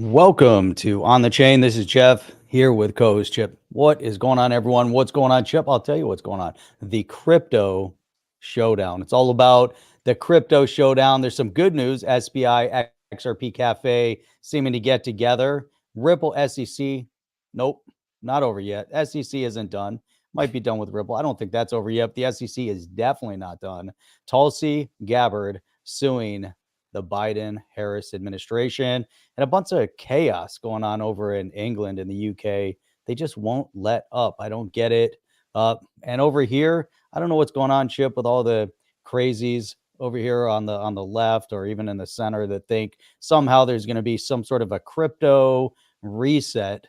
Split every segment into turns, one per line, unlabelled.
Welcome to On the Chain. This is Jeff here with co-host Chip. What is going on, everyone? What's going on, Chip? I'll tell you what's going on. The crypto showdown. It's all about the crypto showdown. There's some good news. SBI XRP.cafe seeming to get together. Ripple SEC. Nope, not over yet. SEC isn't done. Might be done with Ripple. I don't think that's over yet. The SEC is definitely not done. Tulsi Gabbard suing the Biden-Harris administration, and a bunch of chaos going on over in England and the UK. They just won't let up. I don't get it. And over here, I don't know what's going on, Chip, with all the crazies over here on the left or even in the center that think somehow there's going to be some sort of a crypto reset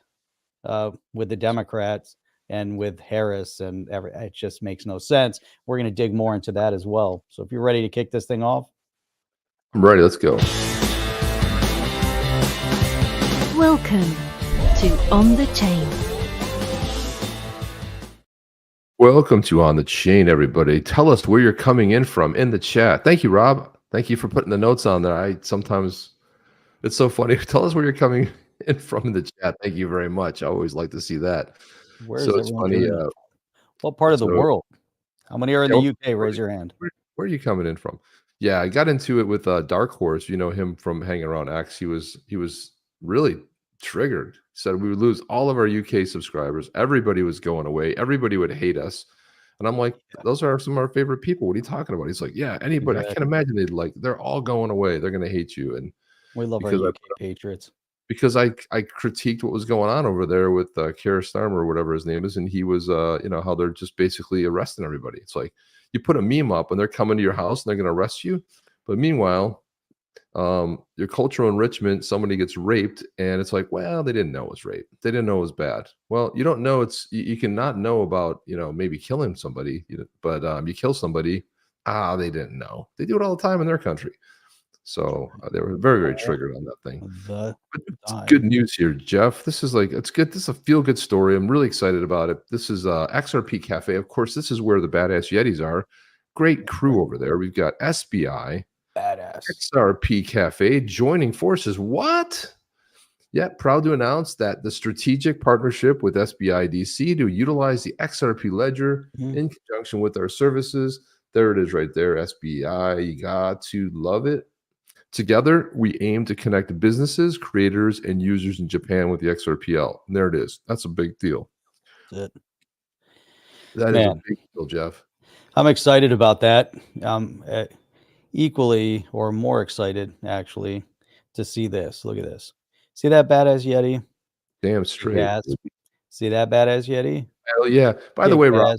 with the Democrats and with Harris, and it just makes no sense. We're going to dig more into that as well. So if you're ready to kick this thing off.
I'm ready. Let's go.
Welcome to On the Chain.
Welcome to On the Chain, everybody. Tell us where you're coming in from in the chat. Thank you, Rob. Thank you for putting the notes on there. Sometimes it's so funny. Tell us where you're coming in from in the chat. Thank you very much. I always like to see that.
Where's
so it's funny.
What part of the world? How many are in the UK? Raise your hand.
Where are you coming in from? Yeah, I got into it with Dark Horse. You know him from hanging around X. He was really triggered. He said we would lose all of our UK subscribers. Everybody was going away. Everybody would hate us. And I'm like, those are some of our favorite people. What are you talking about? He's like, yeah, anybody. Exactly. I can't imagine they're all going away. They're going to hate you. And
we love our UK patriots.
Because I critiqued what was going on over there with Keir Starmer or whatever his name is, and he was how they're just basically arresting everybody. It's like you put a meme up and they're coming to your house and they're going to arrest you, but meanwhile, your cultural enrichment, somebody gets raped, and it's like, well, they didn't know it was rape. They didn't know it was bad. Well, you don't know you cannot know about maybe killing somebody, but you kill somebody, they didn't know. They do it all the time in their country. So they were very, very triggered on that thing. It's good news here, Jeff. This is it's good. This is a feel-good story. I'm really excited about it. This is XRP.cafe. Of course, this is where the badass Yetis are. Great crew over there. We've got SBI,
badass
XRP.cafe joining forces. What? Yeah, proud to announce that the strategic partnership with SBI DC to utilize the XRP ledger in conjunction with our services. There it is right there, SBI. You got to love it. Together, we aim to connect businesses, creators, and users in Japan with the XRPL. And there it is. That's a big deal.
That's it.
That is a big deal, Jeff.
I'm excited about that. Equally or more excited, actually, to see this. Look at this. See that badass Yeti?
Damn straight.
Yes. See that badass Yeti?
Hell yeah. By the way, Rob,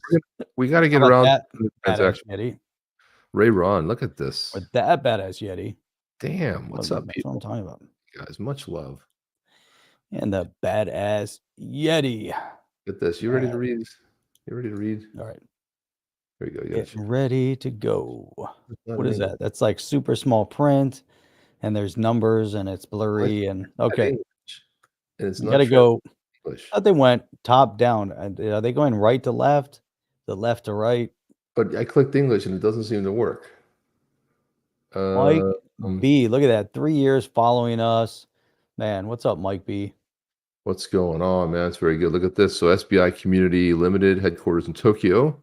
we got to get around
that badass Yeti.
Ray Ron, look at this.
With that badass Yeti.
Damn, what's up, people?
That's what I'm talking about.
Guys, much love.
And the badass Yeti.
Get this. You ready to read? You ready to read?
All right.
There you go.
Get ready to go. What is that? That's like super small print, and there's numbers, and it's blurry, and okay.
And it's
you got to go. They went top down. Are they going right to left? The left to right?
But I clicked English, and it doesn't seem to work.
Mike B, look at that. 3 years following us. Man, what's up, Mike B?
What's going on, man? It's very good. Look at this. So SBI Community Limited, headquarters in Tokyo.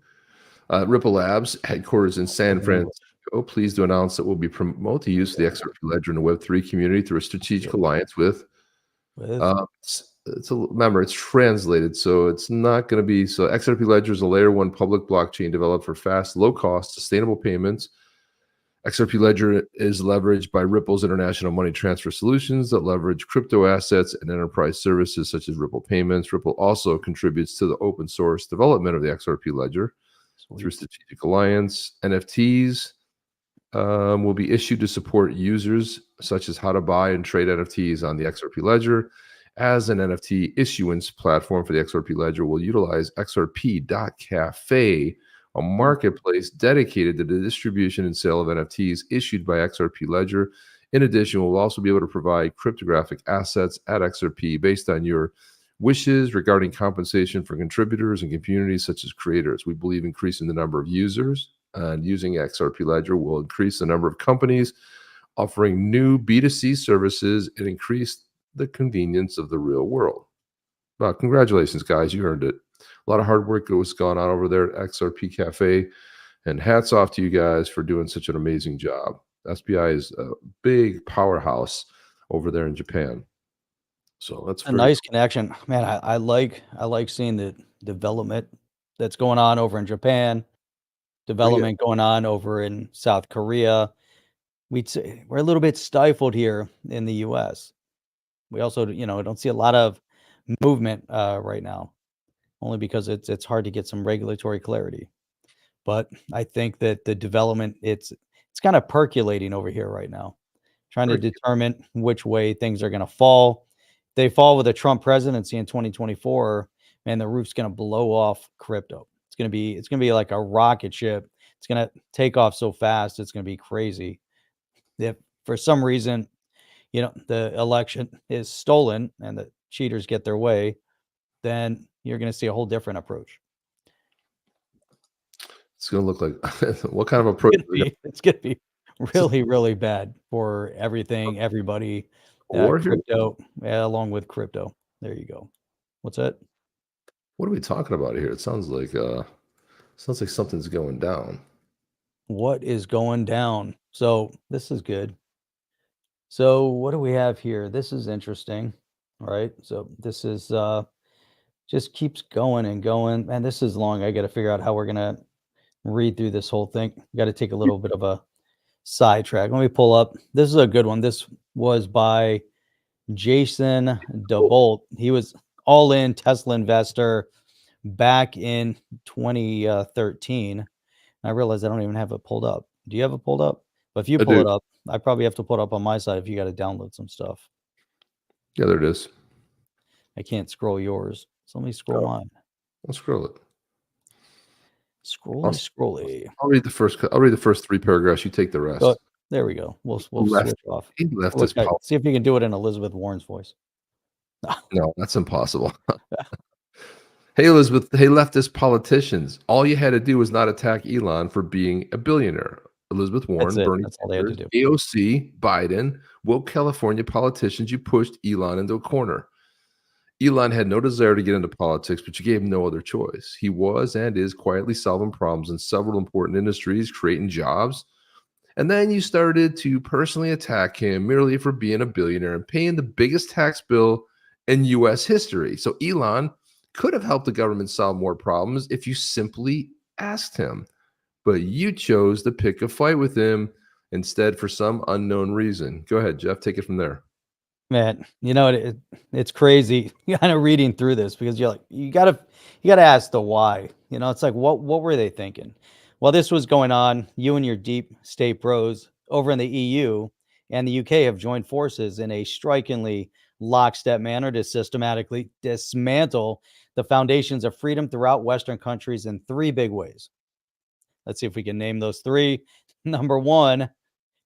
Ripple Labs, headquarters in San Francisco. Pleased to announce that we'll be promote the use of the XRP ledger in the Web3 community through a strategic alliance with remember, it's translated, so it's not going to be XRP ledger is a layer 1 public blockchain developed for fast, low-cost, sustainable payments. XRP ledger is leveraged by Ripple's international money transfer solutions that leverage crypto assets and enterprise services such as Ripple Payments. Ripple also contributes to the open source development of the XRP ledger through strategic alliance. NFTs will be issued to support users such as how to buy and trade NFTs on the XRP ledger. As an NFT issuance platform for the XRP ledger, will utilize XRP.cafe, a marketplace dedicated to the distribution and sale of NFTs issued by XRP ledger. In addition, we'll also be able to provide cryptographic assets at XRP based on your wishes regarding compensation for contributors and communities such as creators. We believe increasing the number of users and using XRP ledger will increase the number of companies offering new B2C services and increase the convenience of the real world. Well, congratulations, guys. You earned it. A lot of hard work was gone on over there at XRP.cafe. And hats off to you guys for doing such an amazing job. SBI is a big powerhouse over there in Japan. So that's
A nice connection, man. I like seeing the development that's going on over in Japan, development going on over in South Korea. We're a little bit stifled here in the U.S. We also, don't see a lot of movement right now, only because it's hard to get some regulatory clarity. But I think that the development it's kind of percolating over here right now, trying to determine which way things are going to fall. If they fall with a Trump presidency in 2024, man, the roof's going to blow off crypto. It's going to be like a rocket ship. It's going to take off so fast. It's going to be crazy. If for some reason, the election is stolen and the cheaters get their way, then you're going to see a whole different approach.
It's going to look like what kind of approach?
It's going to be really, really bad for everything, everybody. Crypto, along with crypto. There you go. What's that?
What are we talking about here? It sounds like something's going down.
What is going down? So this is good. So what do we have here? This is interesting. All right. So this is just keeps going and going. And this is long. I got to figure out how we're gonna read through this whole thing. Got to take a little bit of a sidetrack. Let me pull up. This is a good one. This was by Jason DeVolt. He was all in Tesla investor back in 2013. I realize I don't even have it pulled up. Do you have it pulled up? But if you pull it up, I probably have to pull it up on my side if you got to download some stuff.
Yeah, there it is.
I can't scroll yours. So let me scroll mine.
I'll scroll it.
Scrolly.
I'll read the first 3 paragraphs. You take the rest.
Oh, there we go. We'll switch off.
He left
See if you can do it in Elizabeth Warren's voice.
No, that's impossible. Hey, Elizabeth. Hey, leftist politicians. All you had to do was not attack Elon for being a billionaire. Elizabeth Warren, Bernie Sanders, AOC, Biden, woke California politicians. You pushed Elon into a corner. Elon had no desire to get into politics, but you gave him no other choice. He was and is quietly solving problems in several important industries, creating jobs. And then you started to personally attack him merely for being a billionaire and paying the biggest tax bill in U.S. history. So Elon could have helped the government solve more problems if you simply asked him. But you chose to pick a fight with him instead for some unknown reason. Go ahead, Jeff. Take it from there.
Man, it's crazy kind of reading through this because you're like, you gotta ask the why. It's like, what were they thinking? Well, this was going on. You and your deep state bros over in the EU and the UK have joined forces in a strikingly lockstep manner to systematically dismantle the foundations of freedom throughout Western countries in 3 big ways. Let's see if we can name those 3. Number 1,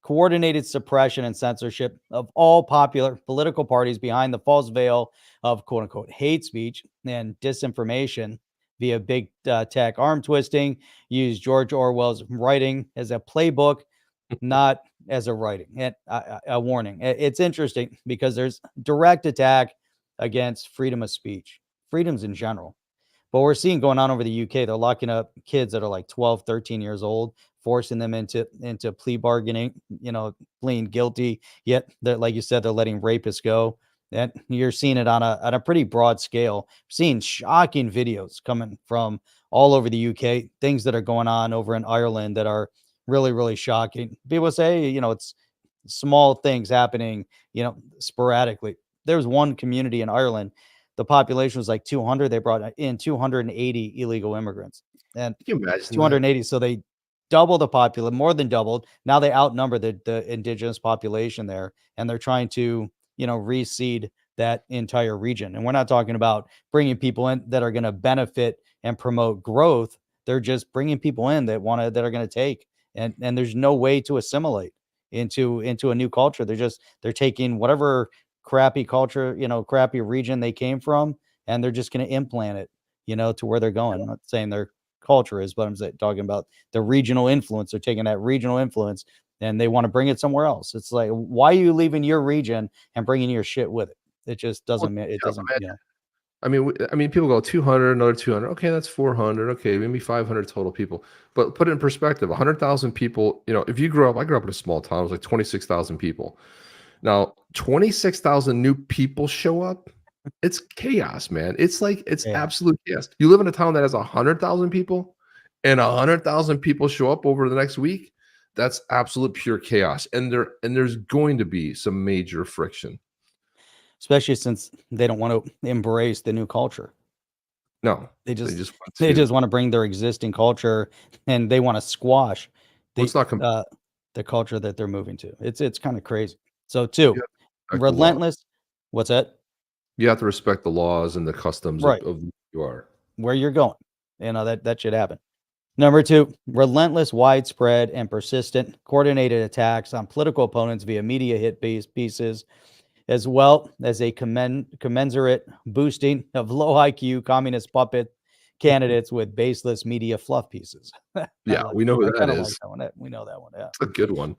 coordinated suppression and censorship of all popular political parties behind the false veil of quote unquote hate speech and disinformation via big tech arm twisting. Use George Orwell's writing as a playbook, not as a writing and a warning. It's interesting because there's direct attack against freedom of speech, freedoms in general. But we're seeing going on over the UK, they're locking up kids that are like 12, 13 years old, forcing them into plea bargaining, pleading guilty. Yet, like you said, they're letting rapists go. And you're seeing it on a pretty broad scale. Seeing shocking videos coming from all over the UK, things that are going on over in Ireland that are really, really shocking. People say, it's small things happening, sporadically. There's one community in Ireland. The population was like 200. They brought in 280 illegal immigrants. And
can you imagine
280. That? So they double the population, more than doubled. Now they outnumber the indigenous population there. And they're trying to, reseed that entire region. And we're not talking about bringing people in that are going to benefit and promote growth. They're just bringing people in that are going to take. And there's no way to assimilate into a new culture. They're taking whatever crappy culture, crappy region they came from, and they're just going to implant it, to where they're going. I'm not saying their culture is, but I'm talking about the regional influence. They're taking that regional influence and they want to bring it somewhere else. It's like, why are you leaving your region and bringing your shit with it? It just doesn't. It doesn't.
I mean, people go 200, another 200. Okay, that's 400. Okay, maybe 500 total people. But put it in perspective: 100,000 people. If you grew up, I grew up in a small town. It was like 26,000 people. Now, 26,000 new people show up. It's chaos, man. It's absolute chaos. You live in a town that has 100,000 people, and 100,000 people show up over the next week. That's absolute pure chaos, and there's going to be some major friction.
Especially since they don't want to embrace the new culture.
No,
they just want to bring their existing culture, and they want to squash the culture that they're moving to. It's kind of crazy. So relentless. What's that?
You have to respect the laws and the customs of who you are,
where you're going. That should happen. Number 2, relentless, widespread, and persistent coordinated attacks on political opponents via media hit pieces, as well as a commensurate boosting of low IQ communist puppet candidates with baseless media fluff pieces.
Yeah, we know who that is.
We know that one. Yeah,
it's a good one.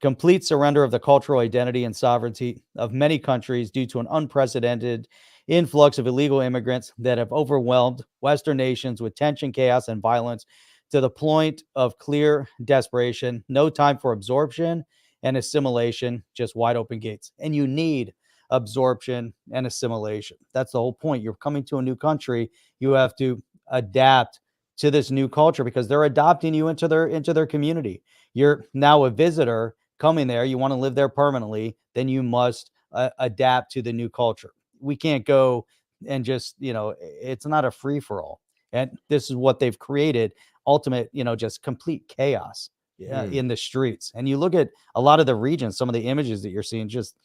Complete surrender of the cultural identity and sovereignty of many countries due to an unprecedented influx of illegal immigrants that have overwhelmed Western nations with tension, chaos, and violence to the point of clear desperation. No time for absorption and assimilation, just wide open gates. And you need absorption and assimilation. That's the whole point. You're coming to a new country. You have to adapt to this new culture because they're adopting you into their community. You're now a visitor coming there. You want to live there permanently, then you must adapt to the new culture. We can't go and just, it's not a free for all. And this is what they've created. Ultimate, just complete chaos in the streets. And you look at a lot of the regions, some of the images that you're seeing, just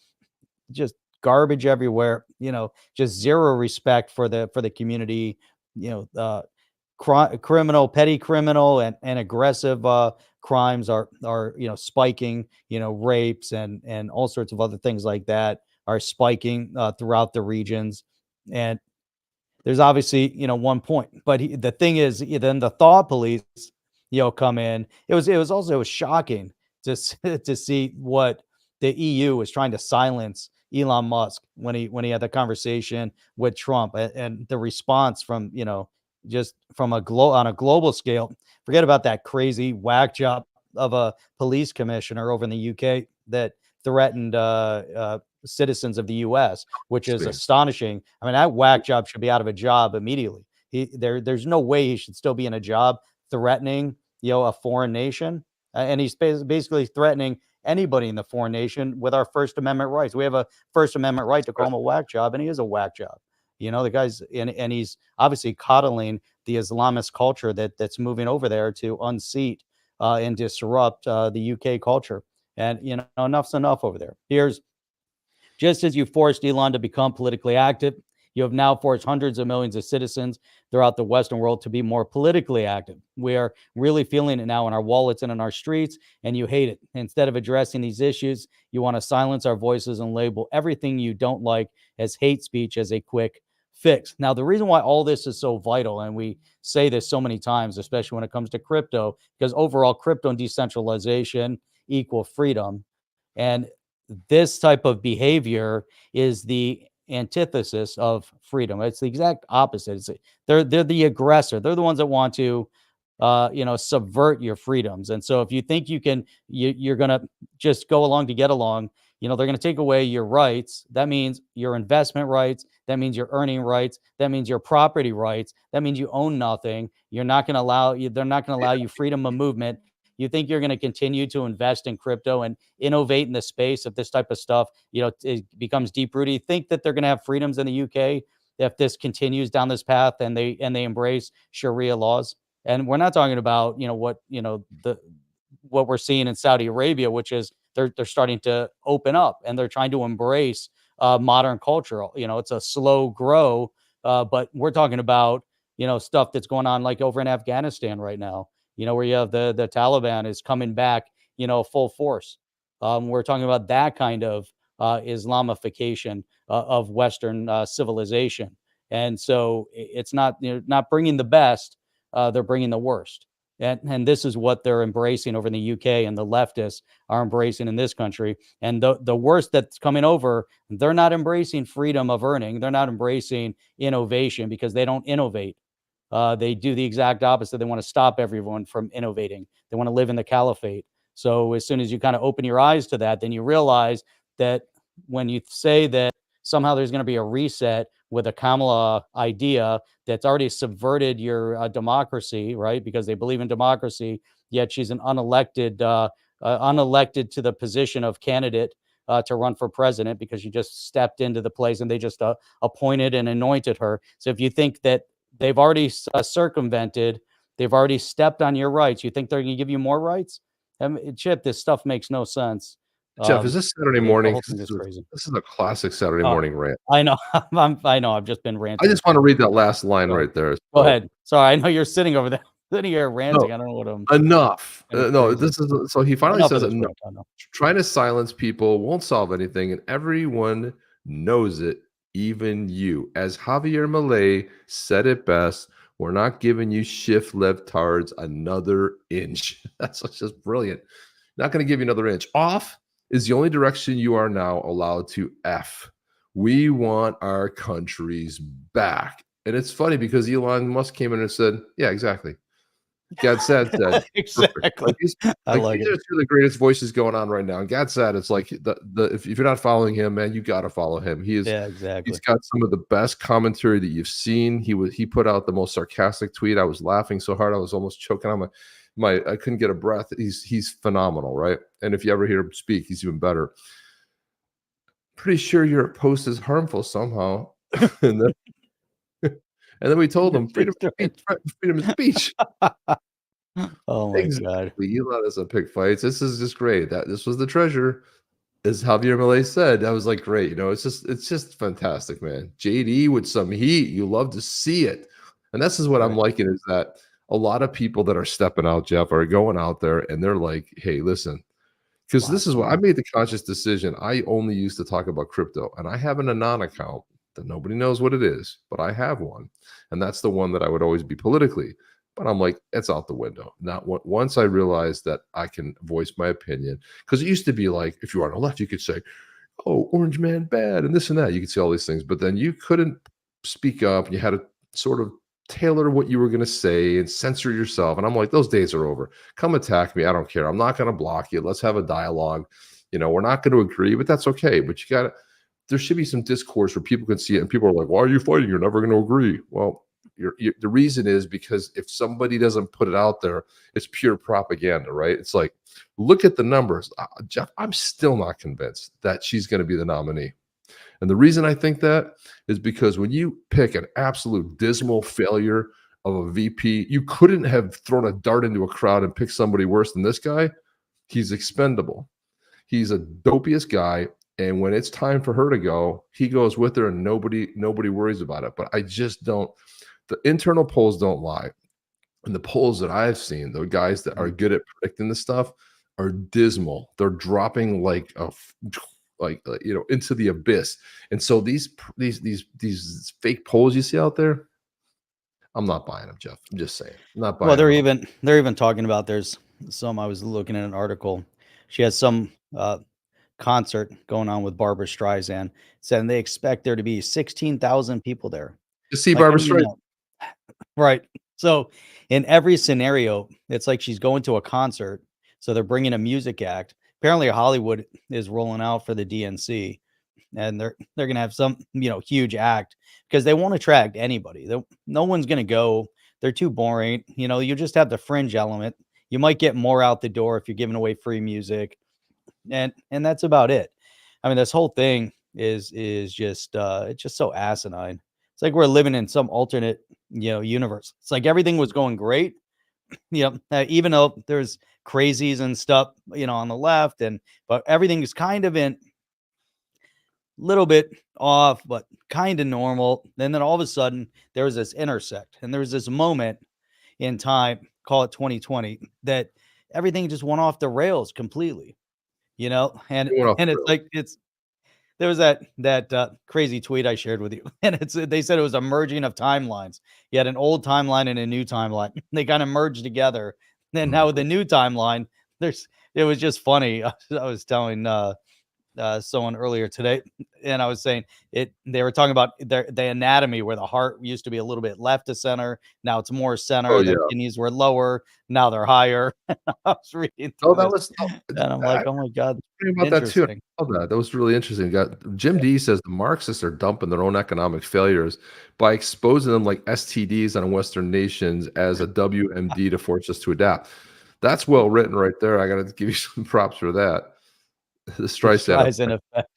garbage everywhere, just zero respect for the community, petty criminal and aggressive crimes are spiking, rapes and all sorts of other things like that are spiking throughout the regions. And there's obviously, one point, but the thing is, then the thaw police, come in. It was shocking to see what the EU was trying to silence Elon Musk when he had the conversation with Trump, and the response from, just from on a global scale. Forget about that crazy whack job of a police commissioner over in the UK that threatened citizens of the US, which is astonishing. I mean, that whack job should be out of a job immediately. There's no way he should still be in a job threatening, a foreign nation. And he's basically threatening anybody in the foreign nation with our First Amendment rights. We have a First Amendment right to call him a whack job, and he is a whack job. The guy's and he's obviously coddling the Islamist culture that's moving over there to unseat and disrupt the UK culture. And enough's enough over there. Just as you forced Elon to become politically active, you have now forced hundreds of millions of citizens throughout the Western world to be more politically active. We are really feeling it now in our wallets and in our streets, and you hate it. Instead of addressing these issues, you want to silence our voices and label everything you don't like as hate speech as a quick fix. Now, the reason why all this is so vital, and we say this so many times, especially when it comes to crypto, because overall crypto and decentralization equal freedom. And this type of behavior is the antithesis of freedom. It's the exact opposite. They're the aggressor. They're the ones that want to subvert your freedoms. And so if you think you're going to just go along to get along, they're going to take away your rights. That means your investment rights. That means your earning rights. That means your property rights. That means you own nothing. They're not going to allow you freedom of movement. You think you're going to continue to invest in crypto and innovate in the space of this type of stuff, it becomes deep rooted. You think that they're going to have freedoms in the UK if this continues down this path and they embrace Sharia laws? And we're not talking about, what we're seeing in Saudi Arabia, which is they're starting to open up and they're trying to embrace modern culture. It's a slow grow, but we're talking about, stuff that's going on like over in Afghanistan right now, where you have the Taliban is coming back, full force. We're talking about that kind of Islamification of Western civilization. And so it's not, not bringing the best, they're bringing the worst. And this is what they're embracing over in the UK, and the leftists are embracing in this country. And the worst that's coming over, they're not embracing freedom of earning. They're not embracing innovation because they don't innovate. They do the exact opposite. They want to stop everyone from innovating. They want to live in the caliphate. So as soon as you kind of open your eyes to that, then you realize that when you say that somehow there's going to be a reset with a Kamala idea that's already subverted your democracy, right? Because they believe in democracy, yet she's an unelected to the position of candidate to run for president because she just stepped into the place and they just appointed and anointed her. So if you think that they've already circumvented, they've already stepped on your rights, you think they're going to give you more rights? Chip, this stuff makes no sense.
Jeff, is this Saturday
The
morning?
whole thing is crazy.
This is a classic Saturday morning rant.
I know. I know. I've just been ranting.
I just want to read that last line right there.
Go ahead. Sorry, I know you're sitting over there, sitting here ranting. I don't know what I'm.
Enough. No, this is so he finally says enough.
Rant,
Trying to silence people won't solve anything, and everyone knows it, even you. As Javier Milei said it best, we're not giving you shift leftards another inch. That's just brilliant. Not going to give you another inch. Off is the only direction you are now allowed to F. We want our countries back. And it's funny because Elon Musk came in and said, yeah, exactly. God said
exactly.
These
I like
are
it.
two of the greatest voices going on right now. And God said, it's like if you're not following him, man, you got to follow him. He is.
Yeah, exactly.
He's got some of the best commentary that you've seen. He put out the most sarcastic tweet. I was laughing so hard I was almost choking on I couldn't get a breath. He's phenomenal, right? And if you ever hear him speak, he's even better. Pretty sure your post is harmful somehow. and then we told him freedom of speech.
Oh my God.
Elon doesn't pick fights. This is just great. This was the treasure, as Javier Milei said. That was like great. You know, it's just fantastic, man. JD with some heat. You love to see it. And this is what I'm liking is that a lot of people that are stepping out, Jeff, are going out there and they're like, hey, listen, because this is what I made the conscious decision. I only used to talk about crypto, and I have an Anon account that nobody knows what it is, but I have one. And that's the one that I would always be politically. But I'm like, it's out the window. Once I realized that I can voice my opinion, because it used to be like, if you are on the left, you could say, oh, orange man bad, and this and that. You could say all these things, but then you couldn't speak up. You had to sort of tailor what you were going to say and censor yourself. And I'm like, those days are over. Come attack me. I don't care. I'm not going to block you. Let's have a dialogue. You know, we're not going to agree, but that's okay. But there should be some discourse where people can see it. And people are like, why are you fighting? You're never going to agree. Well, the reason is because if somebody doesn't put it out there, it's pure propaganda, right? It's like, look at the numbers. Jeff, I'm still not convinced that she's going to be the nominee. And the reason I think that is because when you pick an absolute dismal failure of a VP, you couldn't have thrown a dart into a crowd and picked somebody worse than this guy. He's expendable. He's a dopiest guy. And when it's time for her to go, he goes with her and nobody worries about it. But I just don't. The internal polls don't lie. And the polls that I've seen, the guys that are good at predicting this stuff are dismal. They're dropping like into the abyss. And so these fake polls you see out there, I'm not buying them, Jeff. I'm just saying. I'm not buying
them. They're even talking about, there's some, I was looking at an article. She has some concert going on with Barbara Streisand, saying they expect there to be 16,000 people there
to see Barbara Streisand.
Right. So in every scenario, it's like she's going to a concert. So they're bringing a music act. Apparently Hollywood is rolling out for the DNC, and they're going to have some, huge act because they won't attract anybody. No one's going to go. They're too boring. You just have the fringe element. You might get more out the door if you're giving away free music. And that's about it. I mean, this whole thing is just, it's just so asinine. It's like we're living in some alternate, universe. It's like everything was going great. Even though there's crazies and stuff, on the left, but everything is kind of in little bit off, but kind of normal. And then all of a sudden there was this intersect, and there was this moment in time, call it 2020, that everything just went off the rails completely, and it's like, there was that crazy tweet I shared with you, and they said it was a merging of timelines. You had an old timeline and a new timeline. They kind of merged together. Then now with the new timeline, it was just funny. I was telling someone earlier today, and I was saying they were talking about the anatomy where the heart used to be a little bit left to center. Now it's more center.
Oh,
The
yeah.
kidneys were lower. Now they're higher. I was reading
Oh,
through
that
this,
was
and I'm like, oh my God,
thinking about that too.
interesting.
I love that. That was really interesting. Got Jim D says the Marxists are dumping their own economic failures by exposing them like STDs on Western nations as a WMD to force us to adapt. That's well written right there. I got to give you some props for that. The Streisand.
Tries in effect.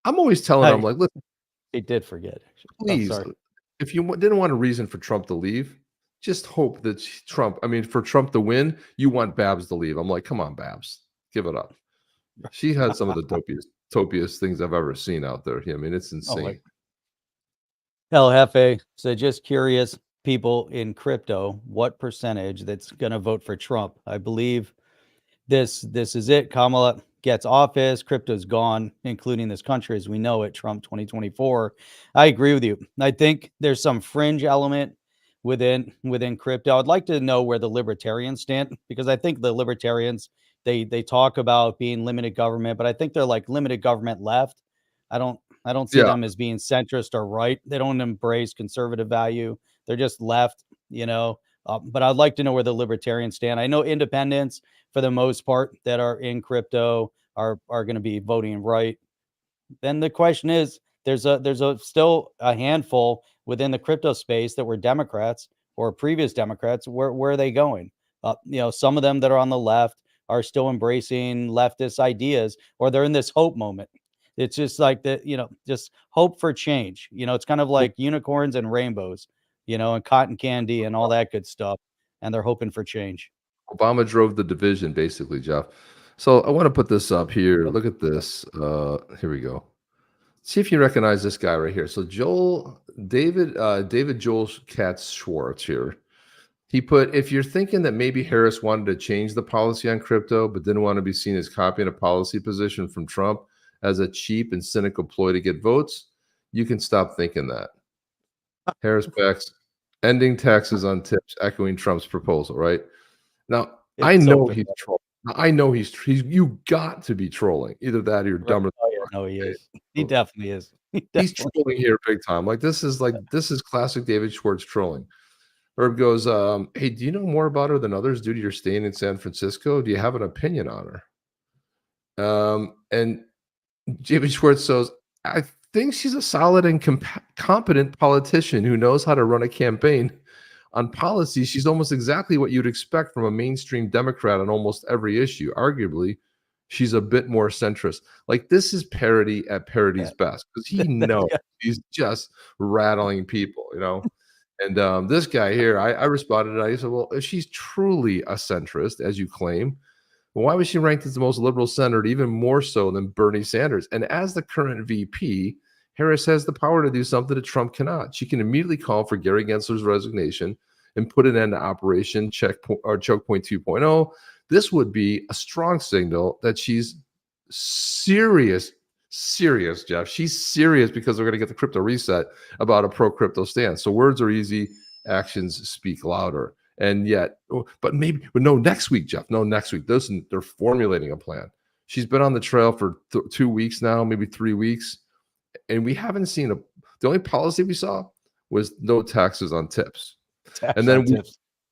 I'm always telling them, like, listen,
He did forget. Oh,
please,
sorry.
if you didn't want a reason for Trump to leave, just hope that for Trump to win, you want Babs to leave. I'm like, come on, Babs, give it up. She has some of the topiest things I've ever seen out there. I mean, it's insane.
El Jefe, so just curious, people in crypto, what percentage that's going to vote for Trump? I believe this is it. Kamala gets office, crypto's gone, including this country as we know it, Trump 2024. I agree with you. I think there's some fringe element within crypto. I'd like to know where the libertarians stand, because I think the libertarians, they talk about being limited government, but I think they're like limited government left. I don't see them as being centrist or right. They don't embrace conservative value. They're just left, but I'd like to know where the libertarians stand. I know independents, for the most part, that are in crypto are going to be voting right. Then the question is, there's still a handful within the crypto space that were Democrats or previous Democrats. Where are they going? Some of them that are on the left are still embracing leftist ideas, or they're in this hope moment. It's just like that, just hope for change. It's kind of like unicorns and rainbows, and cotton candy and all that good stuff. And they're hoping for change.
Obama drove the division, basically, Jeff. So I want to put this up here. Look at this. Here we go. See if you recognize this guy right here. So David Joel Katz Schwartz here. He put, if you're thinking that maybe Harris wanted to change the policy on crypto, but didn't want to be seen as copying a policy position from Trump as a cheap and cynical ploy to get votes, you can stop thinking that. Harris backs ending taxes on tips, echoing Trump's proposal, right? Now, I know he's trolling. I know he's you got to be trolling. Either that or you're dumber.
No, he is. He definitely is.
He's trolling here big time. This is classic David Schwartz trolling. Herb goes, hey, do you know more about her than others due to your staying in San Francisco? Do you have an opinion on her? And David Schwartz says, I think she's a solid and competent politician who knows how to run a campaign. On policy, she's almost exactly what you'd expect from a mainstream Democrat on almost every issue. Arguably, she's a bit more centrist. Like, this is parody at parody's best, because he knows he's just rattling people, And this guy here, I responded, and I said, well, if she's truly a centrist, as you claim, why was she ranked as the most liberal-centered, even more so than Bernie Sanders? And as the current VP, Harris has the power to do something that Trump cannot. She can immediately call for Gary Gensler's resignation and put an end to Operation Choke Point 2.0. This would be a strong signal that she's serious, Jeff. She's serious, because we're going to get the crypto reset about a pro-crypto stance. So words are easy, actions speak louder. And yet, but no, next week, Jeff. No, next week. They're formulating a plan. She's been on the trail for 2 weeks now, maybe 3 weeks. And we haven't seen the only policy we saw was no taxes on tips. And then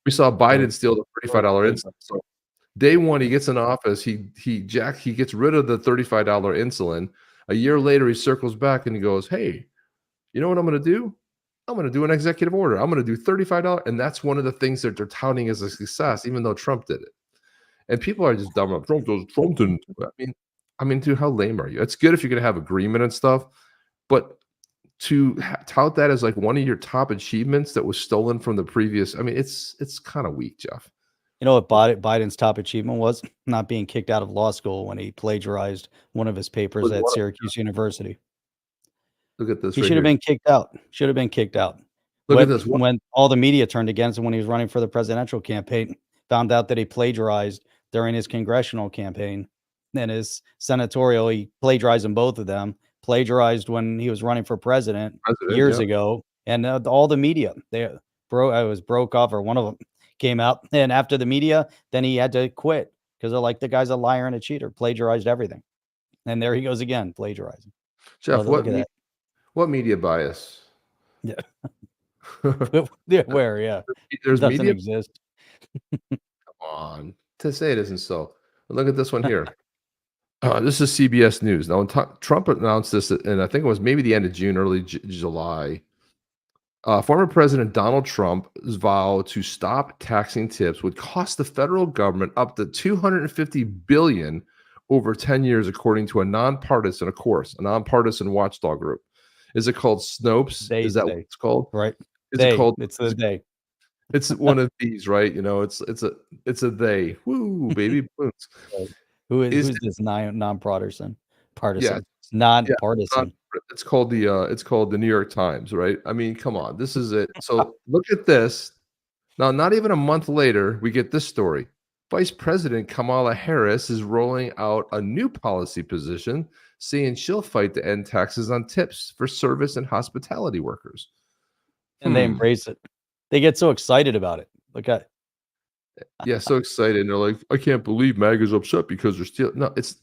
we saw Biden steal the $35 insulin. So day one, he gets in office, he gets rid of the $35 insulin. A year later, he circles back and he goes, hey, you know what I'm going to do? I'm going to do an executive order. I'm going to do $35. And that's one of the things that they're touting as a success, even though Trump did it. And people are just dumb. Trump didn't. I mean, dude, how lame are you? It's good if you're going to have agreement and stuff, but to tout that as like one of your top achievements that was stolen from the previous, I mean, it's kind of weak, Jeff.
You know what Biden's top achievement was? Not being kicked out of law school when he plagiarized one of his papers at Syracuse University.
Look at this.
He should have been kicked out. Should have been kicked out.
Look at this.
When all the media turned against him when he was running for the presidential campaign, found out that he plagiarized during his congressional campaign and his senatorial. He plagiarized in both of them. Plagiarized when he was running for president years ago, and all the media, I was broke off, or one of them came out, and after the media, then he had to quit because they're like, the guy's a liar and a cheater, plagiarized everything, and there he goes again, plagiarizing.
Jeff,
Look at that.
what media bias?
Yeah. Yeah, where? Yeah,
There's
doesn't
media.
exist.
Come on, to say it isn't so. But look at this one here. This is CBS News. Now, when Trump announced this, and I think it was maybe the end of June, early July, former President Donald Trump's vow to stop taxing tips would cost the federal government up to $250 billion over 10 years, according to a nonpartisan watchdog group. Is it called Snopes? Is that what it's called?
Right.
Is it called?
It's the day.
It's one of these, right? You know, it's a they. Woo, baby balloons.
Who's this non-partisan?
Yeah,
Non-partisan.
it's called the New York Times, right? I mean, come on, this is it. So look at this. Now, not even a month later, we get this story. Vice President Kamala Harris is rolling out a new policy position, saying she'll fight to end taxes on tips for service and hospitality workers.
And they embrace it. They get so excited about it. Look at.
Yeah, so excited. And they're like, I can't believe MAGA's upset because they're still. No, it's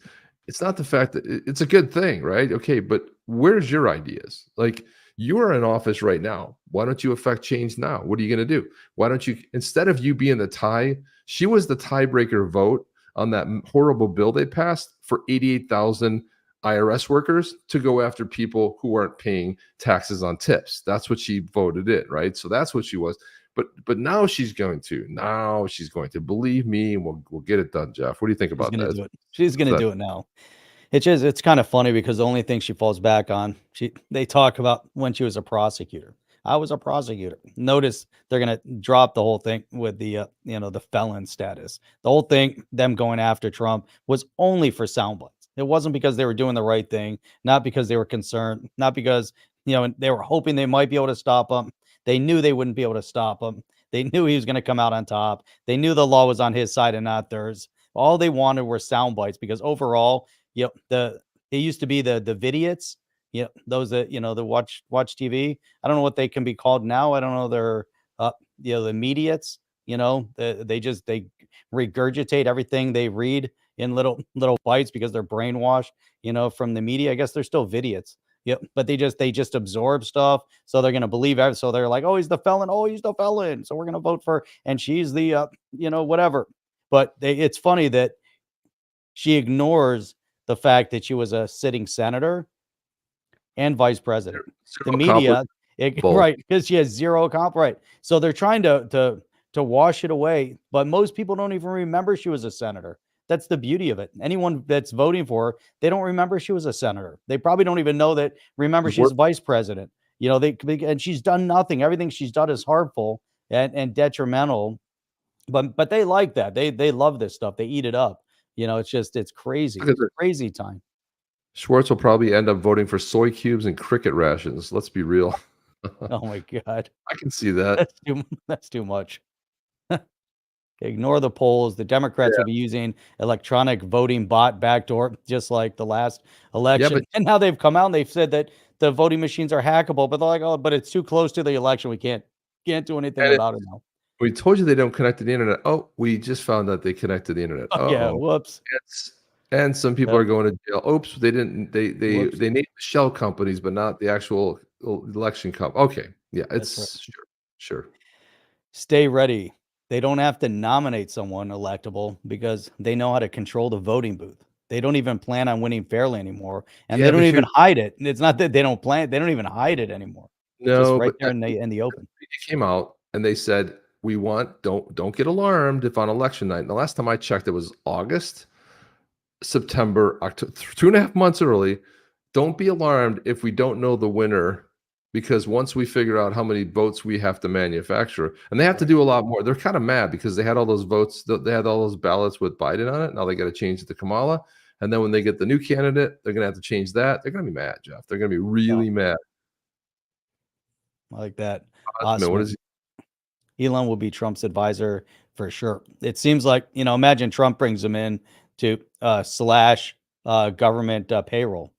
not the fact that it's a good thing, right? Okay, but where's your ideas? Like, you are in office right now. Why don't you affect change now? What are you going to do? Why don't you, instead of you being the tie, she was the tiebreaker vote on that horrible bill they passed for 88,000 IRS workers to go after people who aren't paying taxes on tips. That's what she voted in, right? So that's what she was. But now she's going to. Believe me, and we'll get it done, Jeff. What do you think about that?
She's going to do it now. It's kind of funny because the only thing she falls back on, they talk about when she was a prosecutor. I was a prosecutor. Notice they're going to drop the whole thing with the the felon status. The whole thing, them going after Trump, was only for sound bites. It wasn't because they were doing the right thing, not because they were concerned, not because they were hoping they might be able to stop him. They knew they wouldn't be able to stop him. They knew he was going to come out on top. They knew the law was on his side and not theirs. All they wanted were sound bites because overall, it used to be the vidiots, those that the watch TV. I don't know what they can be called now. I don't know. They're the mediates. They regurgitate everything they read in little bites because they're brainwashed. From the media. I guess they're still vidiots. Yep, but they just absorb stuff, so they're gonna believe it. So they're like, "Oh, he's the felon. Oh, he's the felon." So we're gonna vote for, and she's the whatever. But it's funny that she ignores the fact that she was a sitting senator and vice president. The media, right? Because she has zero comp, right? So they're trying to wash it away, but most people don't even remember she was a senator. That's the beauty of it. Anyone that's voting for her, they don't remember she was a senator. They probably don't even know that. Remember, she's vice president. And she's done nothing. Everything she's done is harmful and detrimental. But they like that. They love this stuff. They eat it up. It's crazy. It's crazy time.
Schwartz will probably end up voting for soy cubes and cricket rations. Let's be real.
Oh my God,
I can see that.
That's too much. Ignore the polls. The Democrats will be using electronic voting bot backdoor, just like the last election. And now they've come out and they've said that the voting machines are hackable, but they're like, oh, but it's too close to the election. We can't do anything about it now.
We told you they don't connect to the internet. Oh, we just found that they connect to the internet.
Yeah, whoops.
And some people are going to jail. Oops, they didn't. They named the shell companies, but not the actual election company. Okay, yeah, it's right. Sure.
Stay ready. They don't have to nominate someone electable because they know how to control the voting booth. They don't even plan on winning fairly anymore, and they don't even hide it. It's not that they don't plan; they don't even hide it anymore.
No,
just right there in the open.
It came out, and they said, "We want don't get alarmed if on election night." And the last time I checked, it was August, September, October, 2.5 months early. Don't be alarmed if we don't know the winner. Because once we figure out how many votes we have to manufacture, and they have to do a lot more. They're kind of mad because they had all those votes. They had all those ballots with Biden on it. Now they got to change it to Kamala. And then when they get the new candidate, they're going to have to change that. They're going to be mad, Jeff. They're going to be really mad.
I like that. Awesome. What is Elon will be Trump's advisor for sure. It seems like, imagine Trump brings him in to slash government payroll,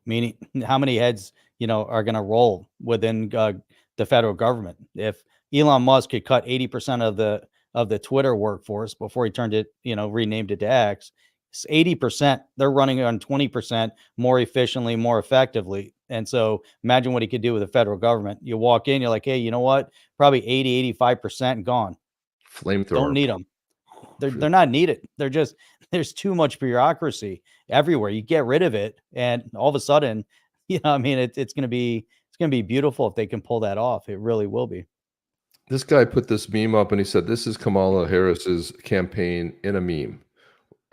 meaning how many heads are going to roll within the federal government. If Elon Musk could cut 80% of the of the Twitter workforce before he turned it, renamed it to X. It's 80%. They're running on 20% more efficiently, more effectively. And so imagine what he could do with the federal government. You walk in, you're like, hey, you know what? Probably 80, 85% gone.
Flamethrower.
Don't need them. They're not needed. There's too much bureaucracy everywhere. You get rid of it, and all of a sudden, it's gonna be beautiful if they can pull that off. It really will be.
This guy put this meme up and he said, this is Kamala Harris's campaign in a meme.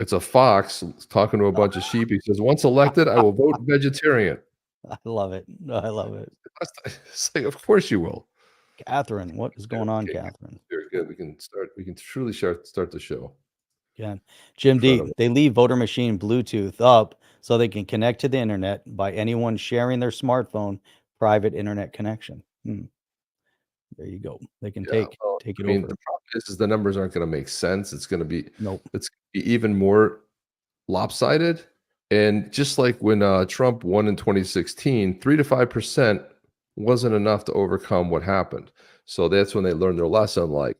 It's a fox talking to a bunch of sheep. He says, once elected, I will vote vegetarian.
I love it. I love it.
It's like, of course you will.
Catherine, what is going on, Catherine?
Very good. We can truly start the show.
Yeah. Jim D, they leave voter machine Bluetooth up so they can connect to the internet by anyone sharing their smartphone private internet connection. There you go. They can take it over.
The problem is the numbers aren't going to make sense. It's going to be
It's
even more lopsided. And just like when Trump won in 2016, 3 to 5% wasn't enough to overcome what happened. So that's when they learned their lesson. Like,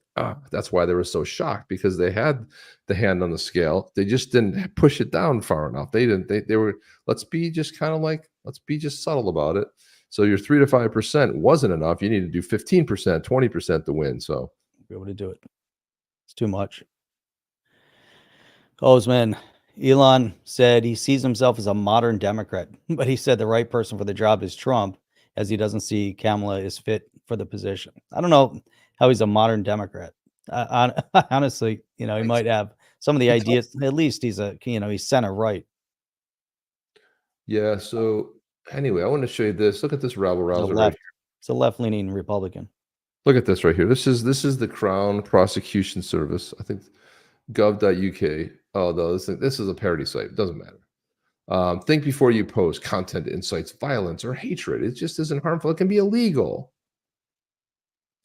that's why they were so shocked, because they had the hand on the scale. They just didn't push it down far enough. They were, let's be just subtle about it. So your 3 to 5% wasn't enough. You need to do 15%, 20% to win. So
be able to do it. It's too much. Osman, Elon said he sees himself as a modern Democrat, but he said the right person for the job is Trump, as he doesn't see Kamala is fit for the position. I don't know how he's a modern Democrat. Honestly, he might have some of the ideas. At least he's he's center right.
Yeah. So anyway, I want to show you this. Look at this rabble rouser.
It's a left-leaning Republican.
Look at this right here. This is the Crown Prosecution Service. I think gov.uk. Oh, no, this is a parody site. It doesn't matter. Think before you post. Content incites violence or hatred. It just isn't harmful. It can be illegal.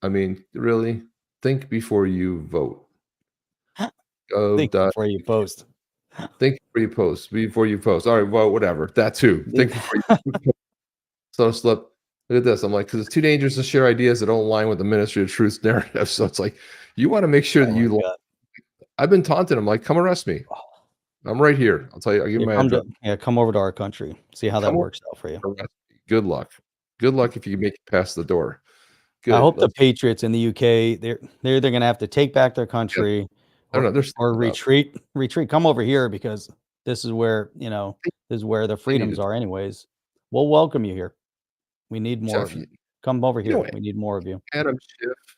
I mean, really? Think before you vote.
Think before you post.
Think before you post. Before you post. All right, well, whatever. That too. Think before you post. So slip. Look at this. I'm like, because it's too dangerous to share ideas that don't align with the Ministry of Truth's narrative. So it's like, you want to make sure that you. I've been taunting him. Like, come arrest me. I'm right here. I'll tell you. I'll give you my address.
Come over to our country. See how that works out for you.
Good luck. Good luck if you make it past the door. Good.
I hope the patriots in the UK, they're either going to have to take back their country or retreat. Come over here, because this is where the freedoms are anyways. We'll welcome you here. We need more. Come over here. We need more of you.
Adam Schiff.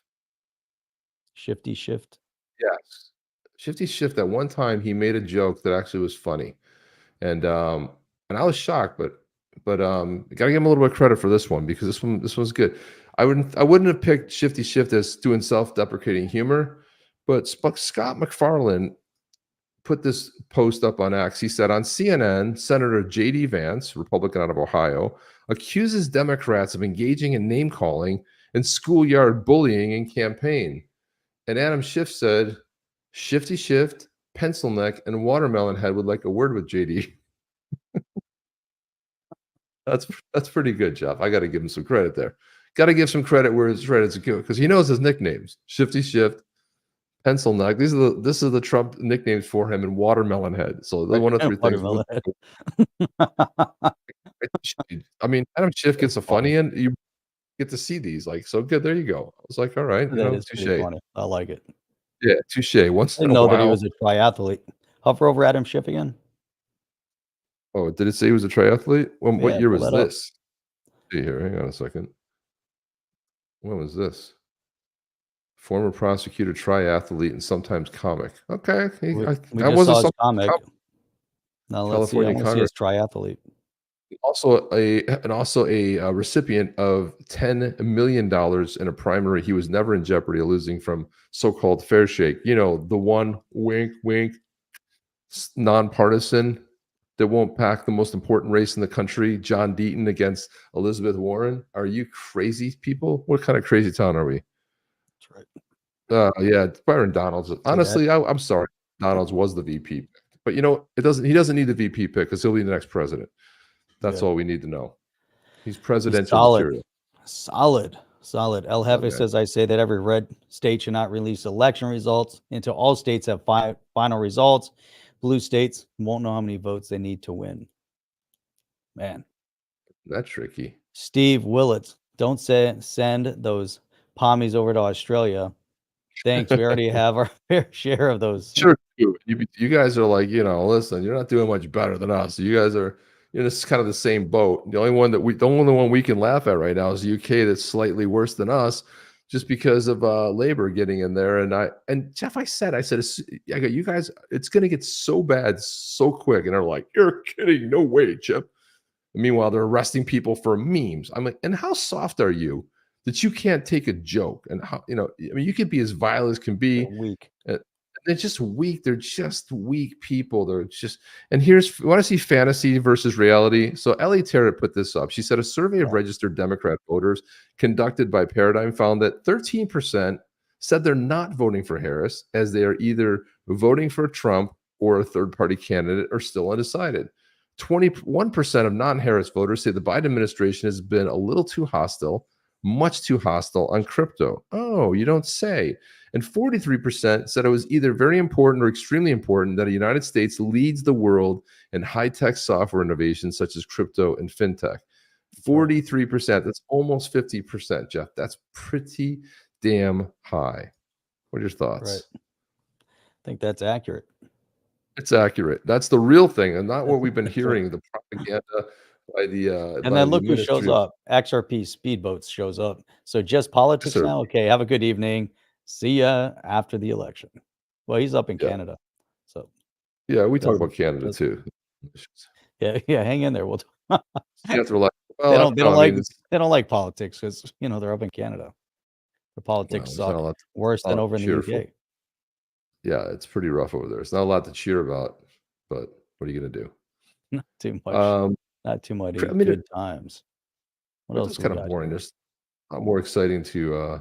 Shifty Shift.
Yes. Shifty Shift. At one time, he made a joke that actually was funny. And I was shocked, but gotta give him a little bit of credit for this one, because this one's good. I wouldn't have picked Shifty Shift as doing self-deprecating humor, but Scott McFarlane put this post up on X. He said, on CNN, Senator J.D. Vance, Republican out of Ohio, accuses Democrats of engaging in name-calling and schoolyard bullying in campaign. And Adam Schiff said, Shifty Shift, Pencil Neck, and Watermelon Head would like a word with J.D. That's pretty good, Jeff. I got to give him some credit there. Got to give some credit where his credit's due, because he knows his nicknames. Shifty Shift, Pencil Neck. This is the Trump nicknames for him, and Watermelon Head. So the one of three things. I mean, Adam Schiff gets a funny, and you get to see these. Like, so good. There you go. I was like, all right, touche.
I like it.
Yeah, touche. Once
I didn't know that he was a triathlete. Hover over Adam Schiff again.
Oh, did it say he was a triathlete? What year was this? See here. Hang on a second. When was this? Former prosecutor, triathlete, and sometimes comic. Okay,
I wasn't comic. Now let's see. I want to see his triathlete.
Also a recipient of $10 million in a primary. He was never in jeopardy of losing from so-called fair shake. The one wink, wink, nonpartisan that won't pack the most important race in the country, John Deaton against Elizabeth Warren. Are you crazy people? What kind of crazy town are we?
That's right.
Yeah, Byron Donalds. Honestly, I'm sorry. Donalds was the VP pick. But he doesn't need the VP pick, because he'll be the next president. That's all we need to know. He's presidential material.
Solid Solid. El Jefe says, I say that every red state should not release election results until all states have final results. Blue states won't know how many votes they need to win. Man.
That's tricky.
Steve Willits, don't send those pommies over to Australia. Thanks. We already have our fair share of those.
Sure. You guys are like, listen, you're not doing much better than us. You guys are, it's kind of the same boat. The only one we can laugh at right now is the UK, that's slightly worse than us, just because of labor getting in there. And Jeff, I said, I go, you guys, it's going to get so bad so quick. And they're like, you're kidding. No way, Chip. And meanwhile, they're arresting people for memes. I'm like, and how soft are you that you can't take a joke? And how, you could be as vile as can be.
They're weak.
They're just weak. They're just weak people. They're just, and you want to see fantasy versus reality? So Ellie Tarrant put this up. She said a survey of registered Democrat voters conducted by Paradigm found that 13% said they're not voting for Harris, as they are either voting for Trump or a third-party candidate, or still undecided. 21% of non-Harris voters say the Biden administration has been a little too hostile, much too hostile on crypto. Oh, you don't say. And 43% said it was either very important or extremely important that the United States leads the world in high-tech software innovations such as crypto and fintech. 43%, that's almost 50%, Jeff. That's pretty damn high. What are your thoughts?
Right. I think that's accurate.
It's accurate. That's the real thing, and not what we've been hearing, the propaganda by the
and then look who shows up. XRP Speedboats shows up. So just politics now? Okay, have a good evening. See ya after the election. Well, he's up in Canada. So
yeah, we talk about Canada too.
Yeah, hang in there. We'll
talk. Like, well,
they don't like politics because they're up in Canada. The politics suck worse than over in the UK.
Yeah, it's pretty rough over there. It's not a lot to cheer about, but what are you going to do?
Not too much. Not too much. Good times. What else?
It's kind of boring. There's a lot more exciting to.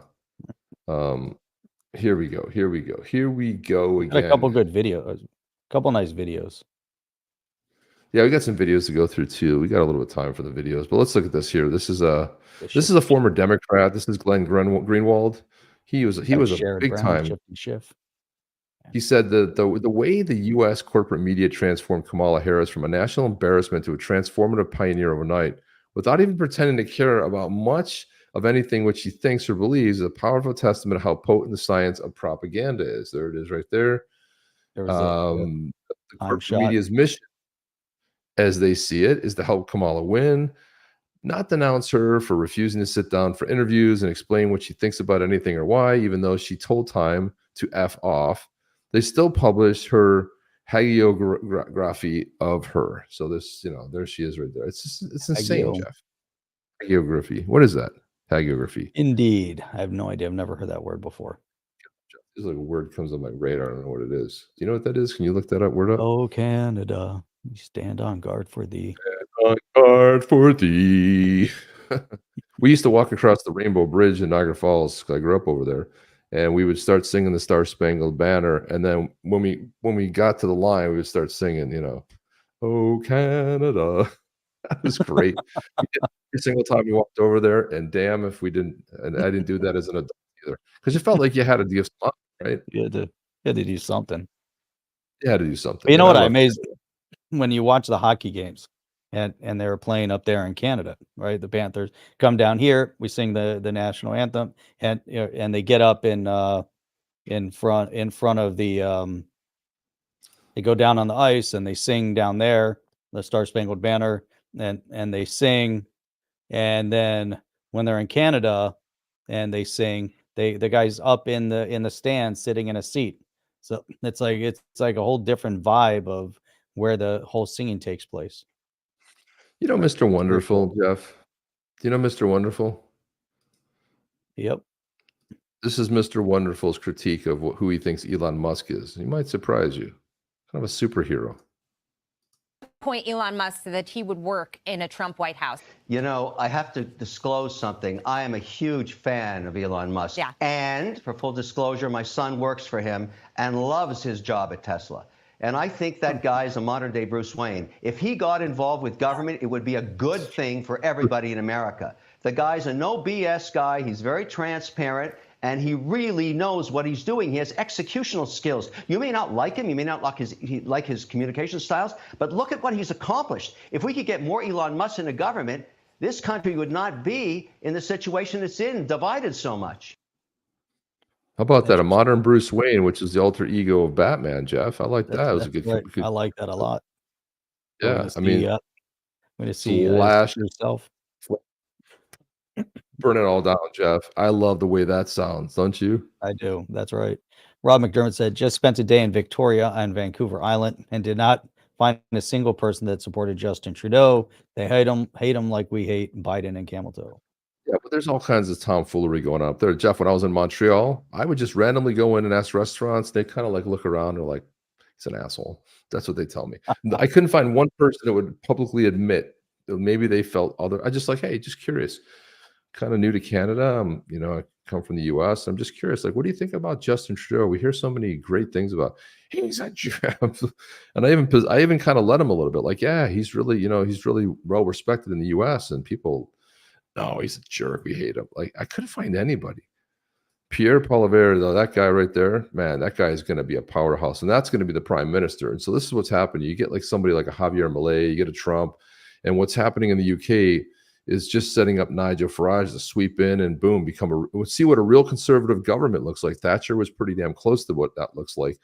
Here we go. Here we go again.
A couple good videos. A couple nice videos.
Yeah, we got some videos to go through too. We got a little bit of time for the videos, but let's look at this here. This is a former Democrat. This is Glenn Greenwald. He was a big time. He said that the way the U.S. corporate media transformed Kamala Harris from a national embarrassment to a transformative pioneer overnight, without even pretending to care about much of anything which she thinks or believes, is a powerful testament of how potent the science of propaganda is. There it is right there. The corporate media's mission, as they see it, is to help Kamala win, not denounce her for refusing to sit down for interviews and explain what she thinks about anything or why, even though she told Time to F off. They still publish her hagiography of her. So this, there she is right there. It's insane, Jeff. Hagiography. What is that? Hagiography.
Indeed. I have no idea. I've never heard that word before.
There's like a word comes on my radar. I don't know what it is. Do you know what that is? Can you look that word up?
Oh, Canada, we stand on guard for thee.
Stand on guard for thee. We used to walk across the Rainbow Bridge in Niagara Falls. I grew up over there. And we would start singing the Star Spangled Banner, and then when we got to the line, we would start singing, "Oh Canada." That was great. Every single time we walked over there, and damn if we didn't. And I didn't do that as an adult either, because it felt like you had to do something, right?
You had to do something.
You had to do something.
But you know what? I'm amazed when you watch the hockey games, and they were playing up there in Canada, right? The Panthers come down here. We sing the national anthem, and they get up in front of the. They go down on the ice and they sing down there the Star Spangled Banner, and they sing, and then when they're in Canada, and they sing, the guy's up in the stand sitting in a seat. So it's like a whole different vibe of where the whole singing takes place.
Mr. Wonderful, Jeff. Do you know Mr. Wonderful?
Yep.
This is Mr. Wonderful's critique of who he thinks Elon Musk is. He might surprise you. Kind of a superhero.
Point Elon Musk that he would work in a Trump White House.
I have to disclose something. I am a huge fan of Elon Musk.
Yeah.
And for full disclosure, my son works for him and loves his job at Tesla. And I think that guy is a modern-day Bruce Wayne. If he got involved with government, it would be a good thing for everybody in America. The guy's a no BS guy. He's very transparent, and he really knows what he's doing. He has executional skills. You may not like him. You may not like his communication styles, but look at what he's accomplished. If we could get more Elon Musk in the government, this country would not be in the situation it's in, divided so much.
How about that? A modern Bruce Wayne, which is the alter ego of Batman, Jeff. I like that. It was a good,
Right.
good.
I like that a lot.
Yeah, I mean,
I'm going to see
slash
yourself.
burn it all down, Jeff. I love the way that sounds, don't you?
I do. That's right. Rob McDermott said, just spent a day in Victoria on Vancouver Island and did not find a single person that supported Justin Trudeau. They hate him like we hate Biden and Camel Toe.
Yeah, but there's all kinds of tomfoolery going on up there. Jeff, when I was in Montreal, I would just randomly go in and ask restaurants. They kind of like look around. They're like, he's an asshole. That's what they tell me. I couldn't find one person that would publicly admit that maybe they felt other. I just like, hey, just curious. Kind of new to Canada. You know, I come from the US. I'm just curious. Like, what do you think about Justin Trudeau? We hear so many great things about, hey, he's a jerk. And I even kind of let him a little bit. Like, yeah, he's really, he's really well respected in the US, and people, no, he's a jerk. We hate him. Like, I couldn't find anybody. Pierre Poilievre, though, that guy right there, man, that guy is going to be a powerhouse, and that's going to be the prime minister. And so this is what's happening. You get like somebody like a Javier Milei, you get a Trump, and what's happening in the UK is just setting up Nigel Farage to sweep in and boom, see what a real conservative government looks like. Thatcher was pretty damn close to what that looks like.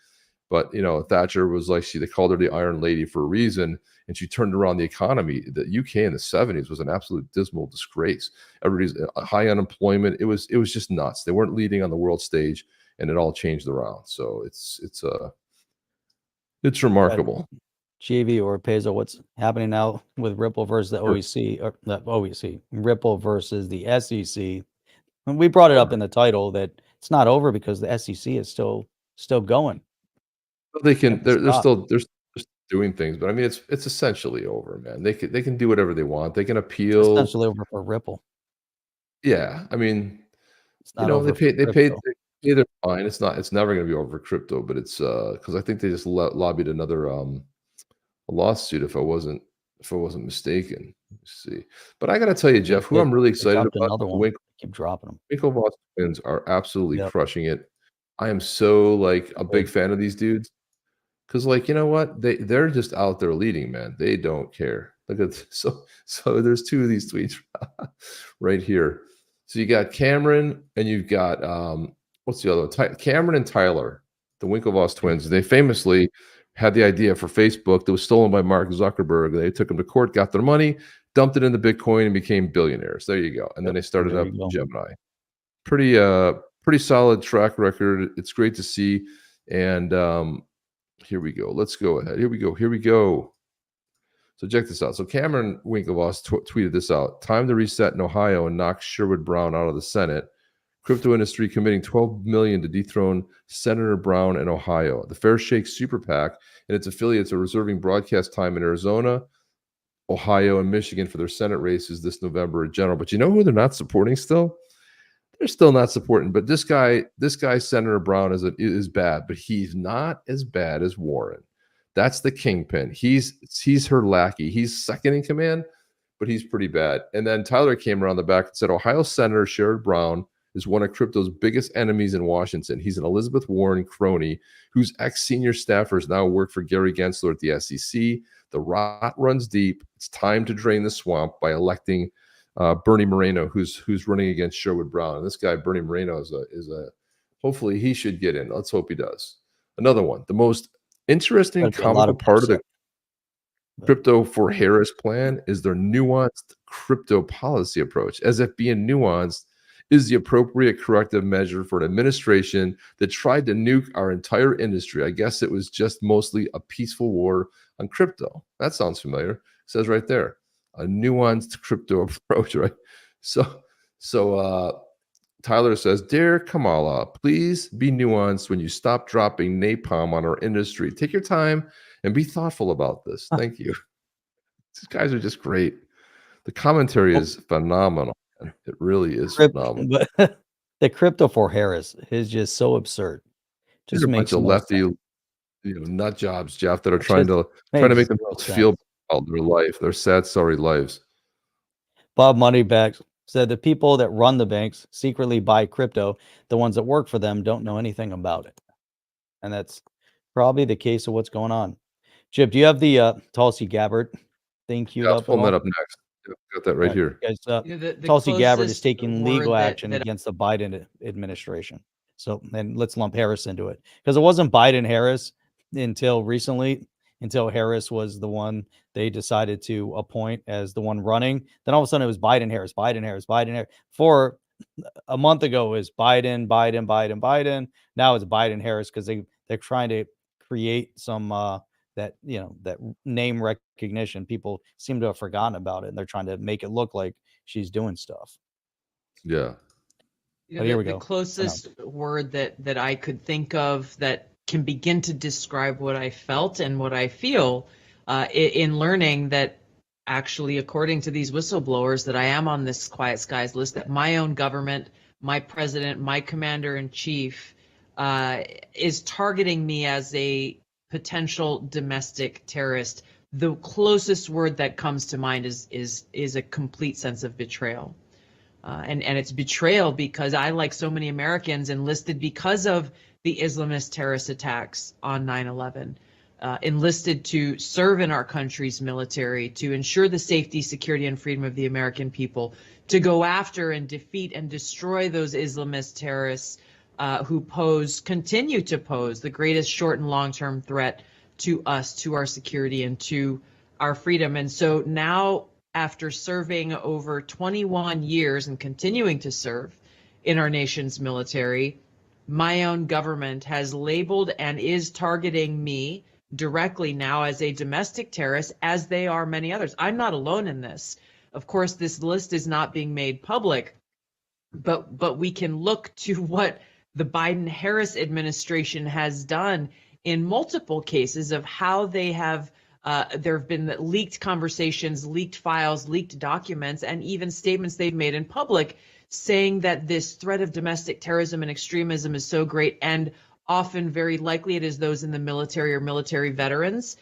But, Thatcher was like, they called her the Iron Lady for a reason, and she turned around the economy. The UK in the 70s was an absolute dismal disgrace. Everybody's high unemployment. It was just nuts. They weren't leading on the world stage, and it all changed around. So it's remarkable.
GV or Peso, what's happening now with Ripple versus the OEC, or the OEC, Ripple versus the SEC? And we brought it up in the title that it's not over because the SEC is still going.
They can. They're still doing things, but I mean, it's essentially over, man. They can do whatever they want. They can appeal.
It's essentially over for Ripple.
Yeah, I mean,
it's not over
they paid their fine. It's never going to be over crypto, but it's because I think they just lobbied another lawsuit if I wasn't mistaken. Let's see, but I got to tell you, Jeff, who I'm really excited about.
Another one. Keep dropping them.
Winklevoss twins are absolutely crushing it. I am so like a big fan of these dudes. Because, like, you know what? They're just out there leading, man. They don't care. Look at so there's two of these tweets right here. So you got Cameron and you've got what's the other one? Cameron and Tyler, the Winklevoss twins. They famously had the idea for Facebook that was stolen by Mark Zuckerberg. They took them to court, got their money, dumped it into Bitcoin, and became billionaires. There you go. And then they started up Gemini. Pretty solid track record. It's great to see. And here we go. Let's go ahead. Here we go. So check this out. So Cameron Winklevoss tweeted this out. Time to reset in Ohio and knock Sherwood Brown out of the Senate. Crypto industry committing $12 million to dethrone Senator Brown in Ohio. The Fair Shake Super PAC and its affiliates are reserving broadcast time in Arizona, Ohio, and Michigan for their Senate races this November in general. But you know who they're not supporting still? They're still not supporting. But this guy, Senator Brown, is bad, but he's not as bad as Warren. That's the kingpin. He's her lackey. He's second in command, but he's pretty bad. And then Tyler came around the back and said, Ohio Senator Sherrod Brown is one of crypto's biggest enemies in Washington. He's an Elizabeth Warren crony whose ex-senior staffers now work for Gary Gensler at the SEC. The rot runs deep. It's time to drain the swamp by electing Bernie Moreno, who's running against Sherwood Brown. And this guy, Bernie Moreno, is a hopefully he should get in. Let's hope he does. Another one. The most interesting and comical part of the Crypto for Harris plan is their nuanced crypto policy approach, as if being nuanced is the appropriate corrective measure for an administration that tried to nuke our entire industry. I guess it was just mostly a peaceful war on crypto. That sounds familiar. It says right there, a nuanced crypto approach, right? So Tyler says, Dear Kamala, please be nuanced when you stop dropping napalm on our industry. Take your time and be thoughtful about this. Thank you. These guys are just great. The commentary is phenomenal. It really is phenomenal.
But the Crypto for Harris is just so absurd.
Just makes a lefty, nut jobs, Jeff, that are trying to make themselves feel about their life, their sad, sorry lives.
Bob Moneyback said the people that run the banks secretly buy crypto. The ones that work for them don't know anything about it. And that's probably the case of what's going on. Chip, do you have the Tulsi Gabbard thing queued
Yeah, I'll
up at
pull that
all?
up next. Yep, got that right here.
Guys,
The
Tulsi Gabbard is
closest
taking
word
legal
that-
action
that
against the Biden administration. So, and let's lump Harris into it, because it wasn't Biden Harris until recently, until Harris was the one they decided to appoint as the one running. Then all of a sudden it was Biden Harris, Biden Harris, Biden Harris. For a month ago it was Biden, Biden, Biden, Biden. Now it's Biden Harris, because they're trying to create some that, you know, that name recognition. People seem to have forgotten about it, and they're trying to make it look like she's doing stuff.
Yeah.
But here we go.
The closest word that I could think of that can begin to describe what I felt and what I feel in learning that actually, according to these whistleblowers, that I am on this Quiet Skies list, that my own government, my president, my commander in chief is targeting me as a potential domestic terrorist. The closest word that comes to mind is a complete sense of betrayal. And it's betrayal because I, like so many Americans, enlisted because of the Islamist terrorist attacks on 9/11, enlisted to serve in our country's military, to ensure the safety, security, and freedom of the American people, to go after and defeat and destroy those Islamist terrorists who continue to pose the greatest short and long-term threat to us, to our security, and to our freedom. And so now, after serving over 21 years and continuing to serve in our nation's military, my own government has labeled and is targeting me directly now as a domestic terrorist, as they are many others. I'm not alone in this. Of course, this list is not being made public, but we can look to what the Biden-Harris administration has done in multiple cases of how they have there have been leaked conversations, leaked files, leaked documents, and even statements they've made in public saying that this threat of domestic terrorism and extremism is so great, and often very likely it is those in the military or military veterans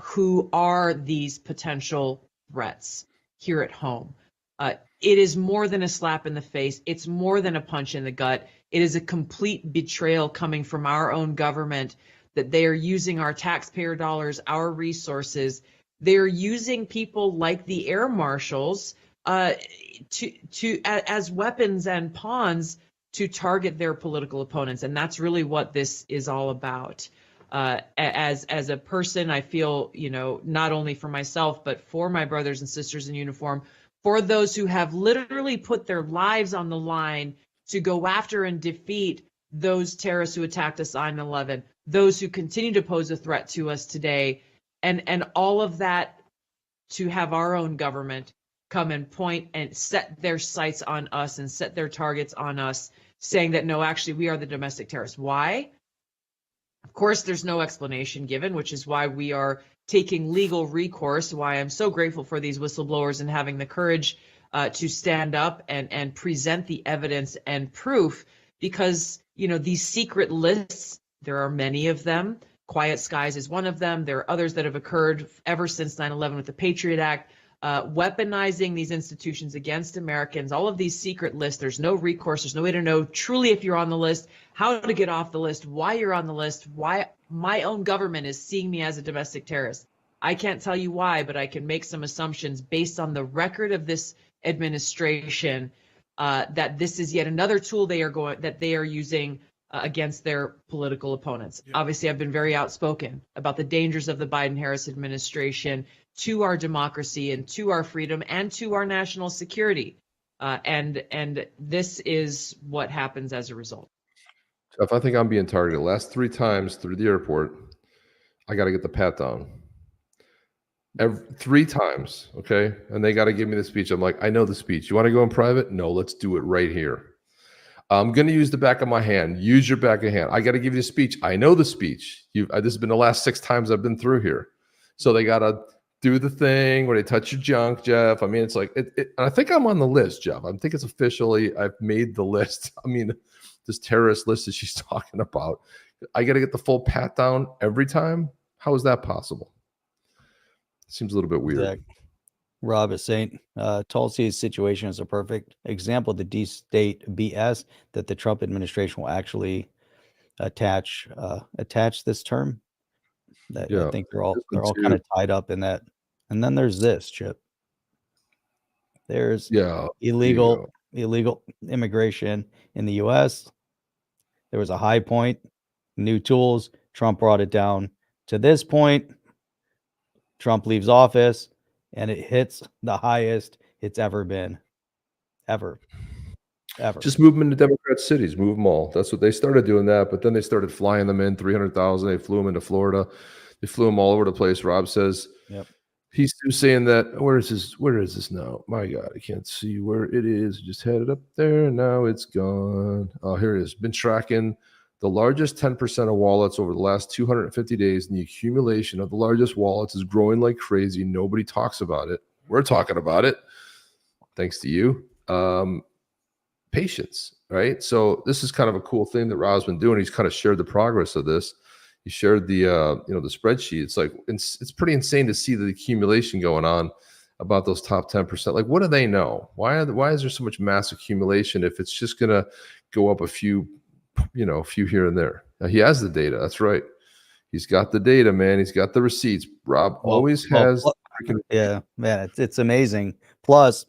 who are these potential threats here at home. It is more than a slap in the face. It's more than a punch in the gut. It is a complete betrayal coming from our own government, that they are using our taxpayer dollars, our resources. They're using people like the air marshals as weapons and pawns to target their political opponents, and that's really what this is all about. As a person, I feel, not only for myself but for my brothers and sisters in uniform, for those who have literally put their lives on the line to go after and defeat those terrorists who attacked us on 9/11, those who continue to pose a threat to us today, and all of that, to have our own government come and point and set their sights on us and set their targets on us, saying that, no, actually, we are the domestic terrorists. Why? Of course, there's no explanation given, which is why we are taking legal recourse, why I'm so grateful for these whistleblowers and having the courage to stand up and present the evidence and proof, because, these secret lists, there are many of them. Quiet Skies is one of them. There are others that have occurred ever since 9/11 with the Patriot Act, weaponizing these institutions against Americans. All of these secret lists, there's no recourse. There's no way to know truly if you're on the list, how to get off the list, why you're on the list, why my own government is seeing me as a domestic terrorist. I can't tell you why, but I can make some assumptions based on the record of this administration that this is yet another tool they are using against their political opponents. Yeah. Obviously, I've been very outspoken about the dangers of the Biden-Harris administration to our democracy and to our freedom and to our national security. And this is what happens as a result.
If I think I'm being targeted, last 3 times through the airport, I got to get the pat down. 3 times, okay? And they got to give me the speech. I'm like, I know the speech. You want to go in private? No, let's do it right here. I'm going to use the back of my hand. Use your back of hand. I got to give you the speech. I know the speech. This has been the last 6 times I've been through here. So they got to do the thing where they touch your junk, Jeff. I mean, it's like, I think I'm on the list, Jeff. I think it's officially, I've made the list. I mean, this terrorist list that she's talking about. I got to get the full pat down every time. How is that possible? Seems a little bit weird.
Rob is saying Tulsi's situation is a perfect example of the D-state BS that the Trump administration will actually attach this term. That I
Yeah.
think they're all
This one
kind
too.
of tied up in that. And then there's this, Chip. There's
Yeah. There you go.
illegal immigration in the US. There was a high point, new tools. Trump brought it down to this point. Trump leaves office and it hits the highest it's ever been. Ever.
Just move them into Democrat cities, move them all. That's what they started doing that, but then they started flying them in 300,000. They flew them into Florida. They flew them all over the place. Rob says,
Yep.
He's saying that where is this now? My God, I can't see where it is. Just had it up there, and now it's gone. Oh, here it is. Been tracking the largest 10% of wallets over the last 250 days, and the accumulation of the largest wallets is growing like crazy. Nobody talks about it. We're talking about it, thanks to you. Patience, right? So this is kind of a cool thing that Rob's been doing. He's kind of shared the progress of this. He shared the the spreadsheet. It's like it's pretty insane to see the accumulation going on about those top 10%. Like, what do they know? Why is there so much mass accumulation if it's just gonna go up a few here and there? Now, he has the data. That's right. He's got the data, man. He's got the receipts. Rob always has.
Yeah, man, it's amazing. Plus,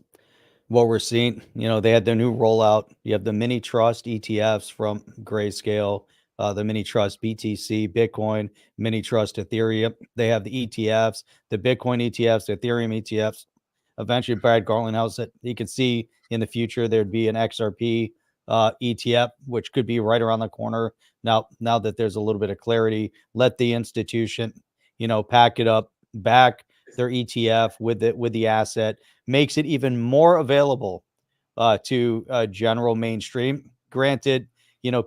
what we're seeing, they had their new rollout. You have the mini trust ETFs from Grayscale. The mini trust BTC, Bitcoin, mini trust Ethereum. They have the ETFs, the Bitcoin ETFs, the Ethereum ETFs. Eventually, Brad Garlinghouse said he could see in the future there'd be an XRP ETF, which could be right around the corner. Now that there's a little bit of clarity, let the institution, pack it up, back their ETF with the asset, makes it even more available to general mainstream. Granted,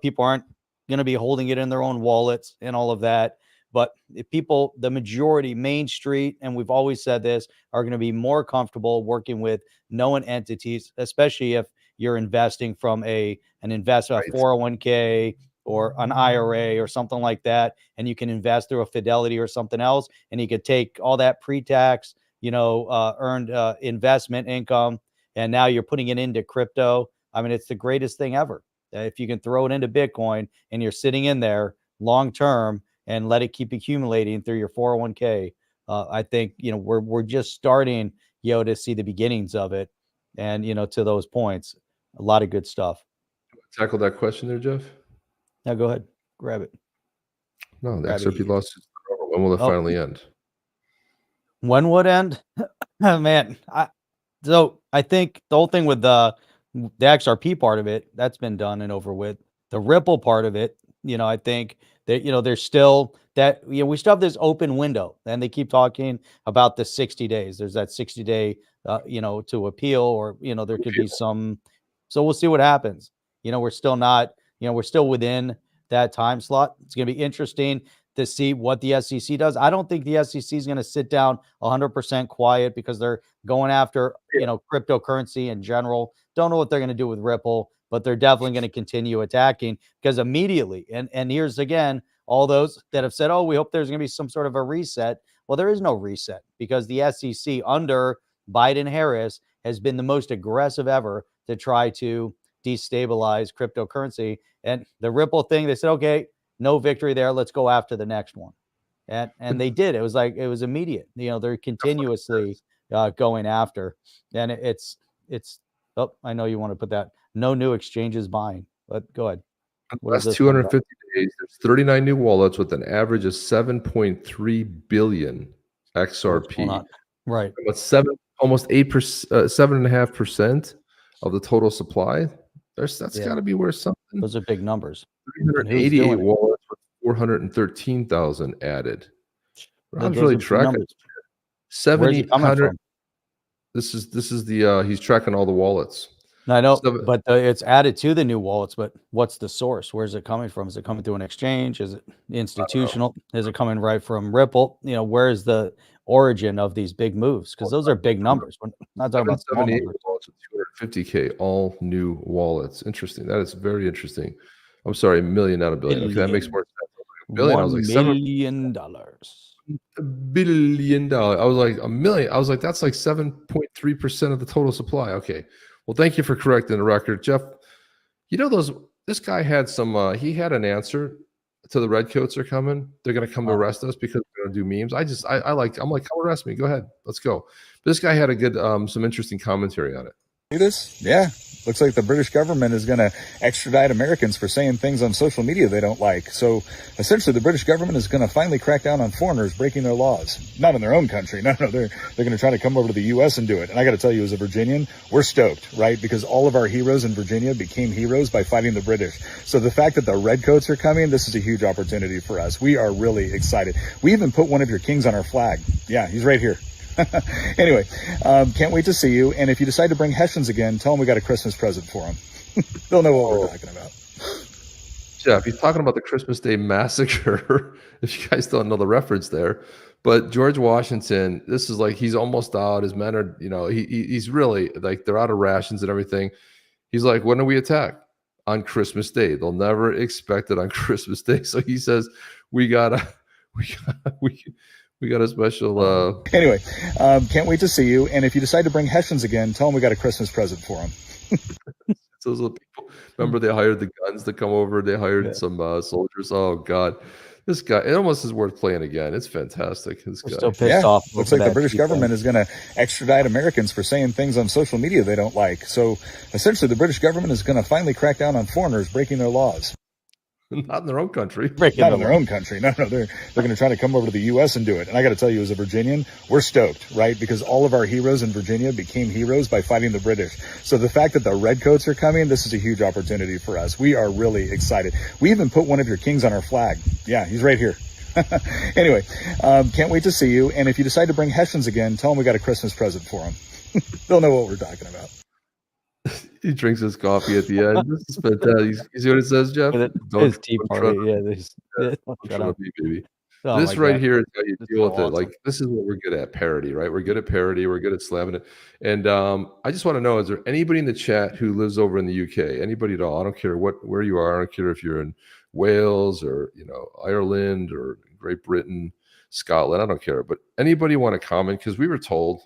people aren't going to be holding it in their own wallets and all of that. But if people, the majority, Main Street, and we've always said this, are going to be more comfortable working with known entities, especially if you're investing from an investment, a 401k or an IRA or something like that, and you can invest through a Fidelity or something else, and you could take all that pre-tax, earned investment income, and now you're putting it into crypto. I mean, it's the greatest thing ever. If you can throw it into Bitcoin and you're sitting in there long term and let it keep accumulating through your 401k, I think we're just starting to see the beginnings of it. And to those points, a lot of good stuff.
Tackle that question there, Jeff.
Now go ahead, grab it.
No, the XRP lawsuit. When will it finally end?
When would end? Man, so I think the whole thing with the XRP part of it, that's been done and over with. The Ripple part of it, I think that, there's still that, we still have this open window, and they keep talking about the 60 days. There's that 60-day, to appeal, or, there could be some, so we'll see what happens. We're still not, we're still within that time slot. It's going to be interesting to see what the SEC does. I don't think the SEC is going to sit down 100% quiet because they're going after, cryptocurrency in general. Don't know what they're going to do with Ripple, but they're definitely going to continue attacking, because immediately, and here's again, all those that have said, oh, we hope there's going to be some sort of a reset. Well, there is no reset, because the SEC under Biden-Harris has been the most aggressive ever to try to destabilize cryptocurrency. And the Ripple thing, they said, okay, no victory there. Let's go after the next one. And they did. It was immediate. They're continuously going after. And it's oh, I know you want to put that. No new exchanges buying, but go ahead.
Last 250 days, there's 39 new wallets with an average of 7.3 billion XRP.
Right.
About almost 7.5% of the total supply. That's got to be worth something.
Those are big numbers.
388 wallets with 413,000 added. Rob's really tracking 7,800. This is the he's tracking all the wallets.
No, I know, but it's added to the new wallets. But what's the source? Where's it coming from? Is it coming through an exchange? Is it institutional? Is it coming right from Ripple? Where is the origin of these big moves? Because those are big numbers. We're not talking about small numbers.
250K, all new wallets. Interesting. That is very interesting. I'm sorry, $1 million, not $1 billion. Okay, that makes more sense. $1 billion. I was like,
$1 million.
$1 billion. I was like, a million. I was like, that's like 7.3% of the total supply. Okay. Well, thank you for correcting the record, Jeff. You know, this guy had some, he had an answer to the redcoats are coming. They're going to come to arrest us because we're going to do memes. I'm like, come arrest me. Go ahead. Let's go. But this guy had a good, some interesting commentary on it.
Do this? Yeah. Looks like the British government is going to extradite Americans for saying things on social media they don't like. So essentially, the British government is going to finally crack down on foreigners breaking their laws. Not in their own country. No, they're going to try to come over to the U.S. and do it. And I got to tell you, as a Virginian, we're stoked, right? Because all of our heroes in Virginia became heroes by fighting the British. So the fact that the redcoats are coming, this is a huge opportunity for us. We are really excited. We even put one of your kings on our flag. Yeah, he's right here. Anyway, can't wait to see you. And if you decide to bring Hessians again, tell them we got a Christmas present for them. They'll know what we're talking about.
Jeff, he's talking about the Christmas Day Massacre. If you guys don't know the reference there. But George Washington, this is like, he's almost out. His men are, he's really like, they're out of rations and everything. He's like, when do we attack? On Christmas Day. They'll never expect it on Christmas Day. So he says, we got a special.
Anyway, can't wait to see you. And if you decide to bring Hessians again, tell them we got a Christmas present for them.
Those little people. Remember, they hired the guns to come over. They hired some soldiers. Oh God, this guy. It almost is worth playing again. It's fantastic. This guy.
Still pissed off.
Looks like the British government is going to extradite Americans for saying things on social media they don't like. So essentially, the British government is going to finally crack down on foreigners breaking their laws.
Not in their own country.
Not in their own country. No, they're going to try to come over to the U.S. and do it. And I got to tell you, as a Virginian, we're stoked, right? Because all of our heroes in Virginia became heroes by fighting the British. So the fact that the redcoats are coming, this is a huge opportunity for us. We are really excited. We even put one of your kings on our flag. Yeah, he's right here. Anyway, can't wait to see you. And if you decide to bring Hessians again, tell them we got a Christmas present for them. They'll know what we're talking about.
He drinks his coffee at the end. This is fantastic. You see what it says, Jeff?
His tea party.
Baby. This right here is how you deal with it. Like, this is what we're good at, parody, right? We're good at parody. We're good at slamming it. And I just want to know, is there anybody in the chat who lives over in the UK? Anybody at all? I don't care where you are. I don't care if you're in Wales or, Ireland or Great Britain, Scotland. I don't care. But anybody want to comment? Because we were told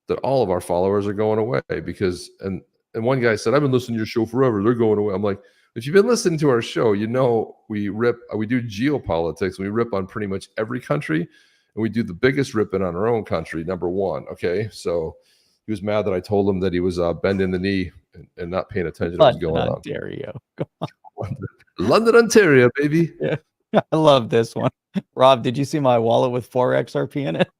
that all of our followers are going away because, and one guy said, I've been listening to your show forever. They're going away. I'm like, if you've been listening to our show, we do geopolitics. We rip on pretty much every country, and we do the biggest ripping on our own country, number one. Okay. So he was mad that I told him that he was bending the knee and not paying attention to what was going on.
Ontario.
London, Ontario, baby.
Yeah. I love this one. Rob, did you see my wallet with 4 XRP in it?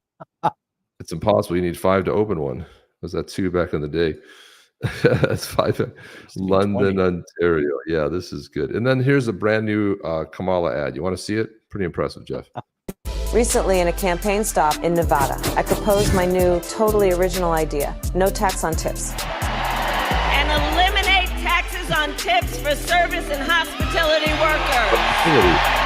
It's impossible. You need 5 to open one. Was that 2 back in the day? That's 5. London, 20. Ontario. Yeah, this is good. And then here's a brand new Kamala ad. You want to see it? Pretty impressive, Jeff.
Recently, in a campaign stop in Nevada, I proposed my new, totally original idea: no tax on tips.
And eliminate taxes on tips for service and hospitality workers.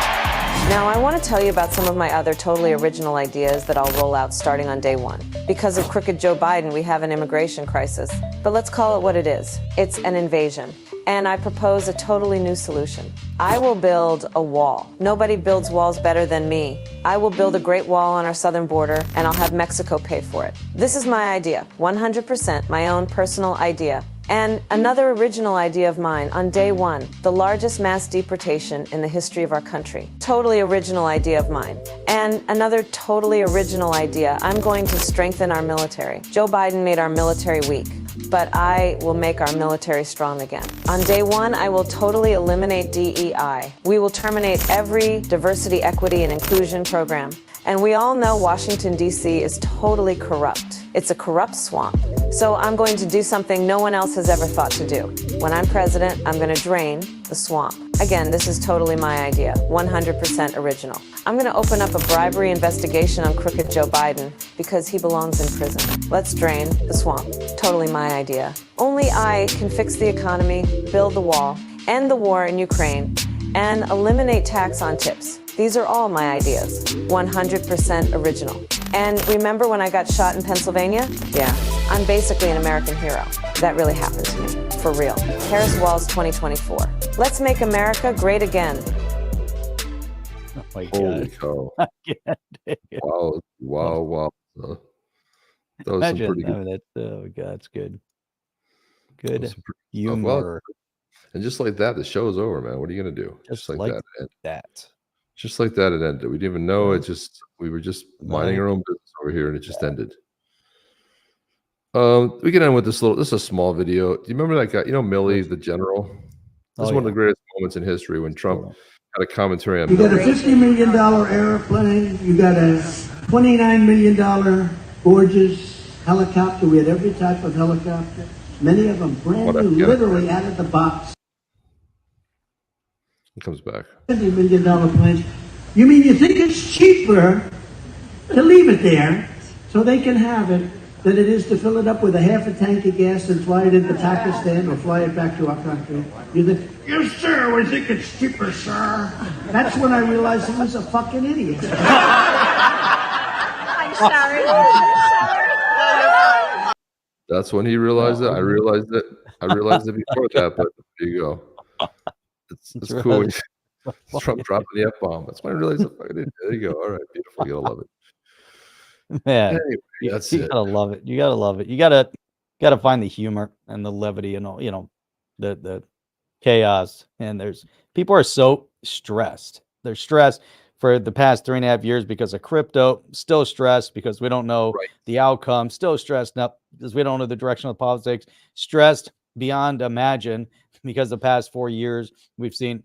Now, I want to tell you about some of my other totally original ideas that I'll roll out starting on day one. Because of crooked Joe Biden, we have an immigration crisis. But let's call it what it is. It's an invasion. And I propose a totally new solution. I will build a wall. Nobody builds walls better than me. I will build a great wall on our southern border, and I'll have Mexico pay for it. This is my idea, 100% my own personal idea. And another original idea of mine on day one, the largest mass deportation in the history of our country. Totally original idea of mine. And another totally original idea, I'm going to strengthen our military. Joe Biden made our military weak, but I will make our military strong again. On day one, I will totally eliminate DEI. We will terminate every diversity, equity, and inclusion program. And we all know Washington, D.C. is totally corrupt. It's a corrupt swamp. So I'm going to do something no one else has ever thought to do. When I'm president, I'm going to drain the swamp. Again, this is totally my idea, 100% original. I'm going to open up a bribery investigation on crooked Joe Biden because he belongs in prison. Let's drain the swamp. Totally my idea. Only I can fix the economy, build the wall, end the war in Ukraine, and eliminate tax on tips. These are all my ideas, 100% original. And remember when I got shot in Pennsylvania? Yeah, I'm basically an American hero. That really happened to me, for real. Harris Walls 2024. Let's make America great again.
Oh my
Holy
God.
cow!
I can't take it.
Wow! That was some
Imagine.
pretty good.
I mean, that's oh my God, it's good.
That
Good
was some pretty stuff. Well,
humor.
and just like that, the show's over, man. What are you gonna do?
Just
like
like
that. It ended.
that.
Just like that, it ended. We didn't even know. It
Just
just we were just minding our
like
own business over here, and it just ended. We can end with this little. This is a small video. Do you remember that guy? You know, Milley, the general. This
Oh,
is one of
yeah.
the greatest moments in history when Trump
Hold on.
had a commentary on
You got a
Milley.
$50 million airplane. You got a $29 million gorgeous helicopter. We had every type of helicopter. Many of them brand
What a-
new, literally out of the box.
It comes back.
$50 million planes. You mean you think it's cheaper to leave it there so they can have it than it is to fill it up with a half a tank of gas and fly it into Pakistan or fly it back to our country? You think, yes, sir, we think it's cheaper, sir. That's when I realized he was a fucking idiot.
I'm sorry.
That's when he realized it. I realized it. I realized it before that, but there you go. It's cool.
right.
Trump dropping the F-bomb. That's when I realized it. There you go. All right, beautiful. You gotta love it.
Man,
Anyway, that's
you
it.
gotta love it. You gotta love it. You gotta find the humor and the levity and all, the chaos. And people are so stressed. They're stressed for the past 3.5 years because of crypto, still stressed because we don't know the outcome, still stressed now because we don't know the direction of politics, stressed beyond imagine because the past 4 years we've seen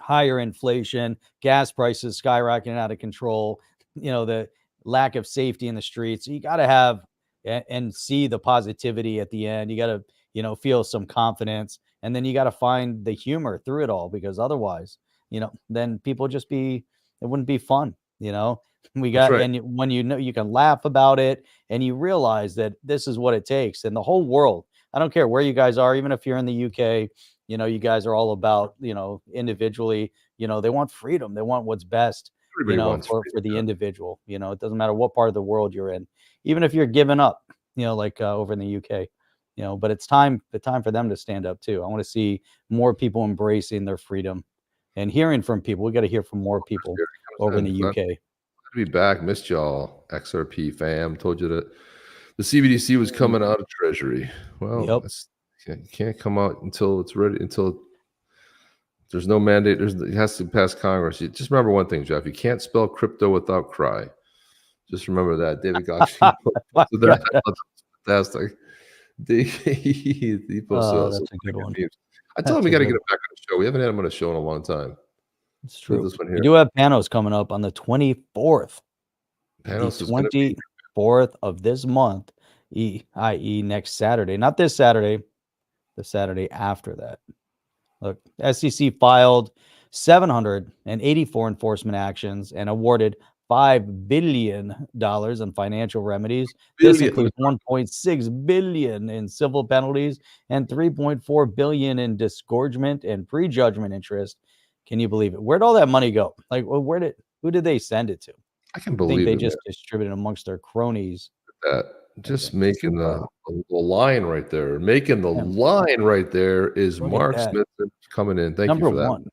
higher inflation, gas prices skyrocketing out of control, the lack of safety in the streets. You got to have and see the positivity at the end. You got to, feel some confidence, and then you got to find the humor through it all, because otherwise, then people just it wouldn't be fun. We got,
right.
and when you can laugh about it and you realize that this is what it takes, and the whole world, I don't care where you guys are, even if you're in the UK, you guys are all about, individually, they want freedom. They want what's best, for the individual. It doesn't matter what part of the world you're in, even if you're giving up, like over in the UK, but it's time for them to stand up too. I want to see more people embracing their freedom and hearing from people. We got to hear from more people over in the UK.
Glad to be back. Missed y'all. XRP fam. Told you that the CBDC was coming out of Treasury. Well, you can't come out until it's ready, until there's no mandate. It has to pass Congress. You just remember one thing, Jeff. You can't spell crypto without cry. Just remember that. David Goggins. That's fantastic. He posted
that's a good one.
I told him we got to get him back on the show. We haven't had him on a show in a long time.
It's true.
This one here.
We do have Panos coming up on the 24th.
Panos
the 24th of this month, i.e. next Saturday. Not this Saturday, the Saturday after that. Look, SEC filed 784 enforcement actions and awarded $5 billion in financial remedies. This includes $1.6 billion in civil penalties and $3.4 billion in disgorgement and prejudgment interest. Can you believe it? Where'd all that money go? Like, who did they send it to?
I can believe
they just distributed amongst their cronies.
Just making the line right there. Making the line right there is Mark Smith coming in. Thank you for that.
Number one.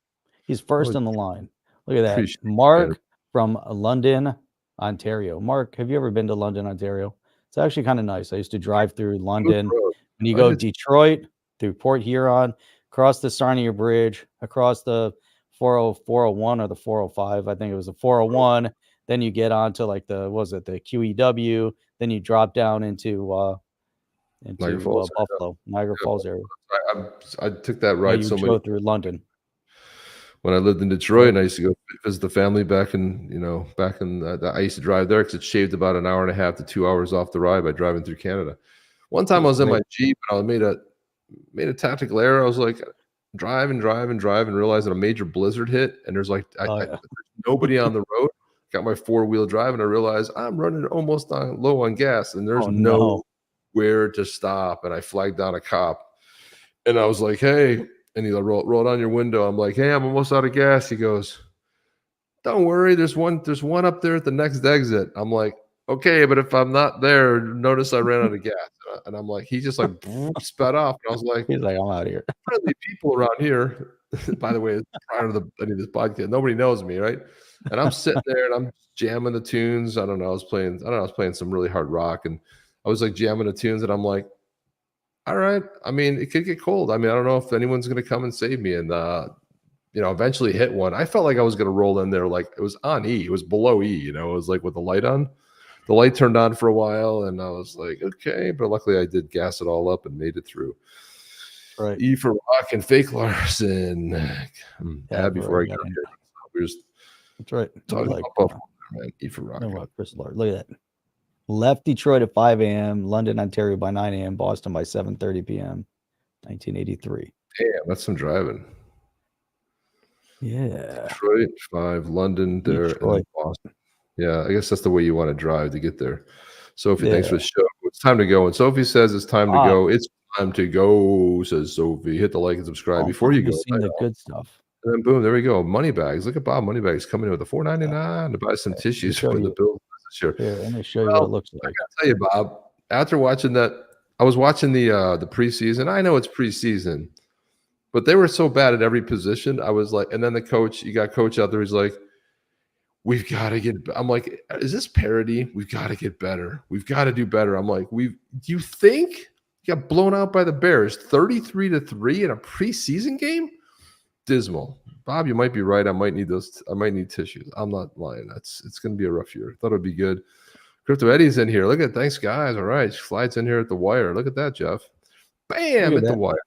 He's first in the line. Look at that. Mark from London, Ontario. Mark, have you ever been to London, Ontario? It's actually kind of nice. I used to drive through London. When you go Detroit, through Port Huron, across the Sarnia Bridge, across the 401 or the 405. I think it was the 401. Then you get on to like the QEW. Then you drop down into Buffalo, Niagara Falls area.
I took that ride so
much through London.
When I lived in Detroit, and I used to go visit the family back in, I used to drive there because it shaved about an hour and a half to 2 hours off the ride by driving through Canada. One time I was in my Jeep and I made a tactical error. I was like driving, realizing a major blizzard hit, and there's there's nobody on the road. Got my 4-wheel drive, and I realized I'm running almost low on gas, and there's nowhere to stop. And I flagged down a cop, and I was like, "Hey." And he roll down your window. I'm like, "Hey, I'm almost out of gas." He goes, "Don't worry, there's one up there at the next exit." I'm like, "Okay, but if I'm not there, notice I ran out of gas." And I'm like, he just like sped off. And I was like,
he's like, "I'm out of here."
Friendly people around here. By the way, prior to any of this podcast, nobody knows me, right? And I'm sitting there and I'm jamming the tunes. I was playing some really hard rock, and I was like jamming the tunes, and I'm like, all right. I mean, it could get cold. I mean, I don't know if anyone's going to come and save me. And eventually hit one. I felt like I was going to roll in there, like it was on E. It was below E. It was like with the light on. The light turned on for a while, and I was like, okay. But luckily, I did gas it all up and made it through.
Right.
E for Rock and Fake Larson. Before I got here, we were just
that's right.
talking
like,
about man. E for Rock.
No, Chris Lord. Look at that. Left Detroit at 5 a.m., London, Ontario by 9 a.m., Boston by 7:30 p.m. 1983.
Damn, that's some driving.
Yeah.
Detroit 5, London there, and then Boston. Yeah, I guess that's the way you want to drive to get there. Sophie, thanks for the show. It's time to go. And Sophie says it's time to go. It's time to go, says Sophie. Hit the like and subscribe before you go.
Seen the good stuff.
And then boom, there we go. Moneybags. Look at Bob Moneybags coming in with a $4.99 to buy some tissues for the Bills this year.
Yeah, let me show you what it looks like.
I gotta tell you, Bob, after watching that, I was watching the preseason. I know it's preseason, but they were so bad at every position. I was like, and then the coach, you got coach out there, he's like, we've got to get, I'm like, is this parody? We've got to get better. We've got to do better. I'm like, do you think you got blown out by the Bears 33-3 in a preseason game? Dismal. Bob, you might be right. I might need tissues. I'm not lying. It's going to be a rough year. Thought it'd be good. Crypto Eddie's in here. Look at, thanks guys. All right. Slides in here at the wire. Look at that, Jeff. Bam, at the wire.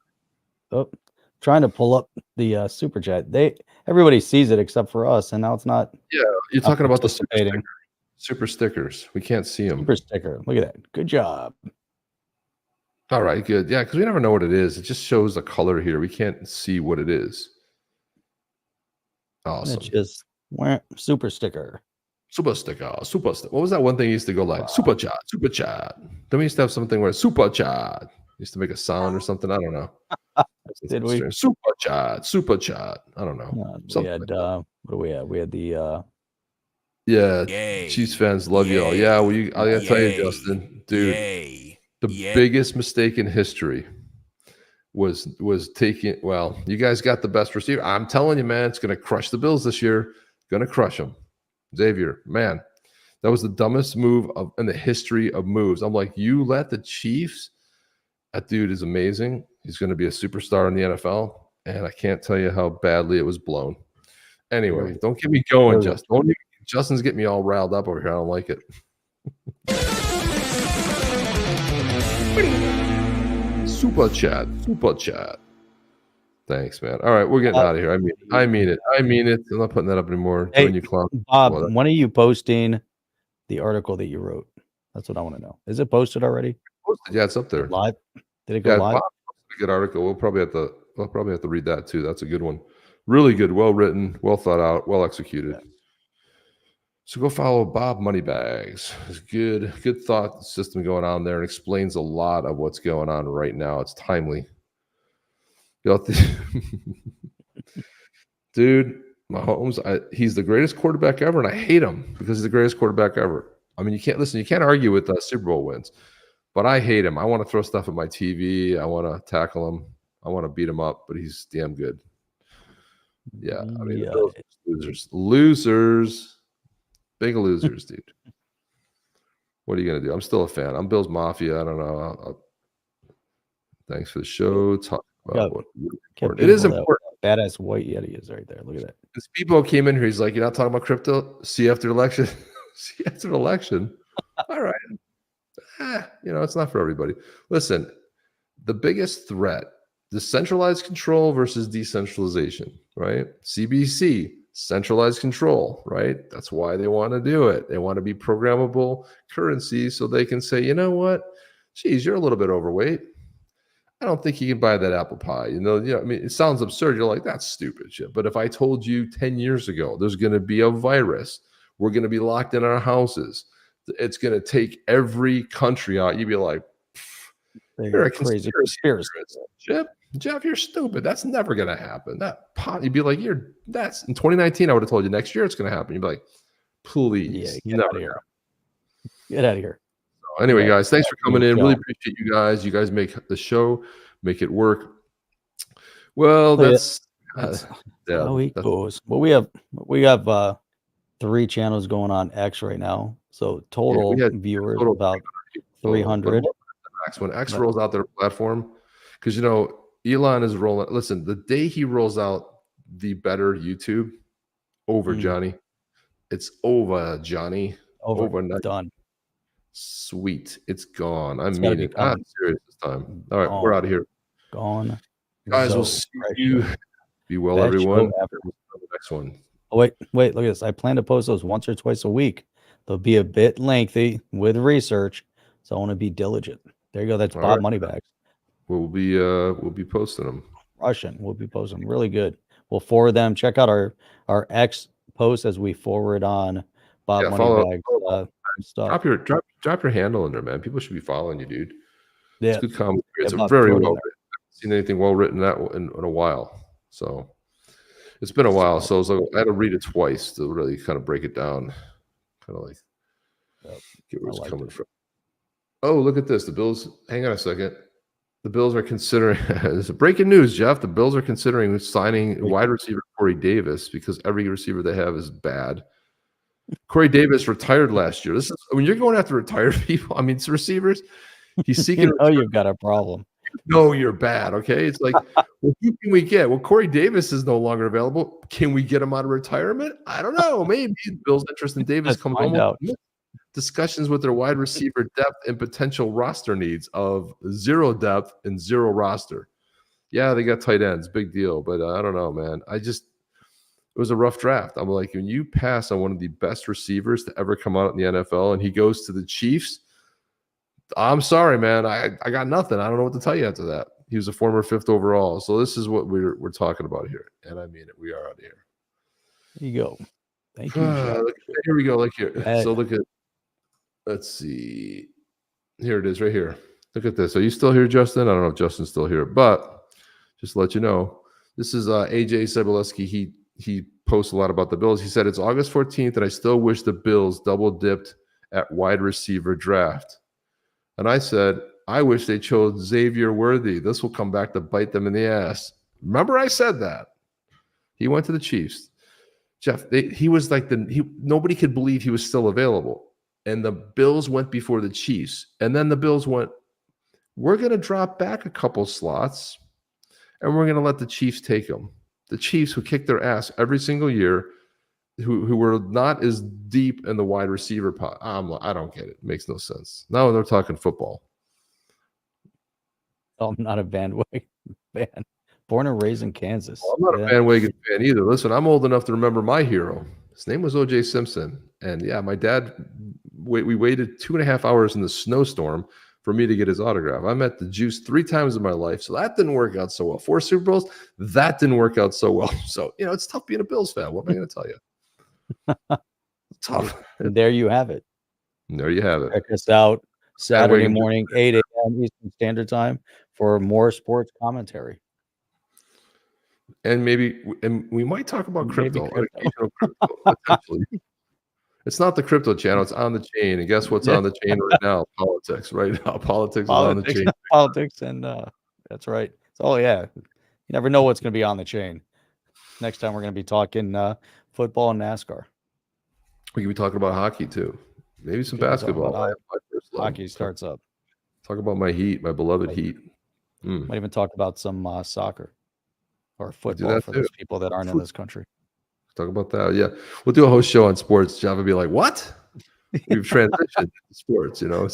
Oh, trying to pull up the super chat. Everybody sees it except for us, and now it's not.
Yeah, you're talking about the super stickers. We can't see them.
Super sticker. Look at that. Good job.
All right, good. Yeah, because we never know what it is. It just shows the color here. We can't see what it is. Awesome.
It's just super sticker.
Super sticker. Super sticker. What was that one thing you used to go like? Super chat. Super chat. Then we used to have something where super chat used to make a sound or something. I don't know.
Did we?
Super chat. Super chat. I don't know.
We had what do we have? We had the
Chiefs fans love you all. Yeah, well, I gotta tell you, Justin, dude, the biggest mistake in history was taking. Well, you guys got the best receiver. I'm telling you, man, it's gonna crush the Bills this year. Gonna crush them. Xavier, man, that was the dumbest move in the history of moves. I'm like, you let the Chiefs. That dude is amazing. He's going to be a superstar in the NFL, and I can't tell you how badly it was blown. Anyway, don't get me going, Justin. Justin's getting me all riled up over here. I don't like it. Super chat. Thanks, man. All right, we're getting out of here. I mean it. I'm not putting that up anymore.
Hey, Bob, when are you posting the article that you wrote? That's what I want to know. Is it posted already?
Yeah, it's up there.
Live? Did it go live?
A good article. We'll probably have to read that too. That's a good one. Really good, well written, well thought out, well executed. Yeah. So go follow Bob Moneybags. It's good thought system going on there, and explains a lot of what's going on right now. It's timely. Dude, Mahomes, he's the greatest quarterback ever, and I hate him because he's the greatest quarterback ever. I mean, you can't argue with Super Bowl wins, but I hate him. I want to throw stuff at my TV. I want to tackle him. I want to beat him up, but he's damn good. Yeah, I mean, losers, big losers, dude. What are you gonna do? I'm still a fan. I'm Bills Mafia. I don't know. Thanks for the show. Talk about what important. It is important.
Badass white Yeti is right there. Look at that.
This people came in here. He's like, "You're not talking about crypto? See after election. See after election." All right. It's not for everybody. Listen, the biggest threat, the centralized control versus decentralization, right? CBC, centralized control, right? That's why they want to do it. They want to be programmable currency so they can say, you know what? Geez, you're a little bit overweight. I don't think you can buy that apple pie. I mean, it sounds absurd. You're like, that's stupid shit. But if I told you 10 years ago, there's going to be a virus, we're going to be locked in our houses, it's going to take every country out, you'd be like, you're a crazy conspiracy. Jeff, you're stupid. That's never going to happen. You'd be like, that's in 2019. I would have told you next year it's going to happen. You'd be like, please,
get out of here. Get out of here.
So anyway, guys, thanks for coming in. Really appreciate you guys. You guys make the show, make it work. Well, that's
That's
Yeah,
how it
that's-
goes. Well, we have 3 channels going on X right now. So total
we had
viewers
total
about
300.
300.
When X
But-
rolls out their platform, because Elon is rolling. Listen, the day he rolls out the better YouTube over Johnny, it's over, Johnny. Overnight.
Done.
Sweet, it's gone. I
It's gotta
mean
be
it. I'm
gone.
serious this time. All right, we're
Gone.
out of here,
Gone.
guys. We'll
So,
see
fresh
you.
show.
Be well,
Best
everyone.
show ever.
On the next one.
Oh, wait, look at this. I plan to post those once or twice a week. They'll be a bit lengthy with research, so I want to be diligent. There you go. That's
All
Bob
right.
Moneybags.
We'll be posting them.
Russian. We'll be posting them. Really good. We'll forward them. Check out our X post as we forward on Bob Moneybags stuff.
Drop your handle in there, man. People should be following you, dude.
Yeah.
It's good commentary. It's
Bob,
very
throw it in
well
there.
written. I haven't seen anything well written that in a while. So it's been a while. So I had to read it twice to really kind of break it down. Kind of like get where it's coming from. Oh, look at this. The Bills. Hang on a second. The Bills are considering. This is breaking news, Jeff. The Bills are considering signing wide receiver Corey Davis because every receiver they have is bad. Corey Davis retired last year. This is when you're going after retired people. I mean, it's receivers. He's seeking.
You've got a problem.
No, you're bad. Okay, it's like, well, who can we get? Well, Corey Davis is no longer available. Can we get him out of retirement? I don't know. Maybe Bill's interest in Davis
Let's
comes
find out.
discussions with their wide receiver depth and potential roster needs of 0 depth and 0 roster. Yeah, they got tight ends, big deal. But I don't know, man. It was a rough draft. I'm like, when you pass on one of the best receivers to ever come out in the NFL and he goes to the Chiefs, I'm sorry, man. I got nothing. I don't know what to tell you after that. He was a former 5th overall. So this is what we're talking about here. And I mean it. We are out of here.
There you go. Thank you.
Here we go. Look here.
Hey.
So let's see. Here it is right here. Look at this. Are you still here, Justin? I don't know if Justin's still here, but just to let you know, this is AJ Cebulski. He posts a lot about the Bills. He said, it's August 14th, and I still wish the Bills double-dipped at wide receiver draft. And I said, I wish they chose Xavier Worthy. This will come back to bite them in the ass. Remember I said that. He went to the Chiefs. Jeff, he was like nobody could believe he was still available. And the Bills went before the Chiefs. And then the Bills went, we're going to drop back a couple slots, and we're going to let the Chiefs take them. The Chiefs, who kick their ass every single year, who were not as deep in the wide receiver pot. I don't get it. It makes no sense. Now they're talking football.
I'm not a bandwagon fan. Born and raised in Kansas.
Well, I'm not a bandwagon fan either. Listen, I'm old enough to remember my hero. His name was O.J. Simpson. And yeah, my dad, we waited 2.5 hours in the snowstorm for me to get his autograph. I met the Juice 3 times in my life, so that didn't work out so well. 4 Super Bowls, that didn't work out so well. So, it's tough being a Bills fan. What am I going to tell you? Tough.
And there you have it.
There you have it.
Check us out Saturday
Bandwagon.
morning, 8 a.m. Eastern Standard Time for more sports commentary.
And we might talk about
Maybe
crypto. Potentially. It's not the crypto channel. It's on the chain. And guess what's on the chain right now? Politics. Right now, politics is on the chain.
Politics, and that's right. So yeah, you never know what's going to be on the chain. Next time we're going to be talking football and NASCAR.
We could be talking about hockey too. Maybe some
We can talk
basketball.
about
My first love.
Hockey starts up.
Talk about my Heat, my beloved Heat.
Might even talk about some soccer or
do
football
that
for
too.
those people that aren't in this country.
Talk about that. Yeah, we'll do a host show on sports. Jeff will be like, "What? We've transitioned to sports." We'll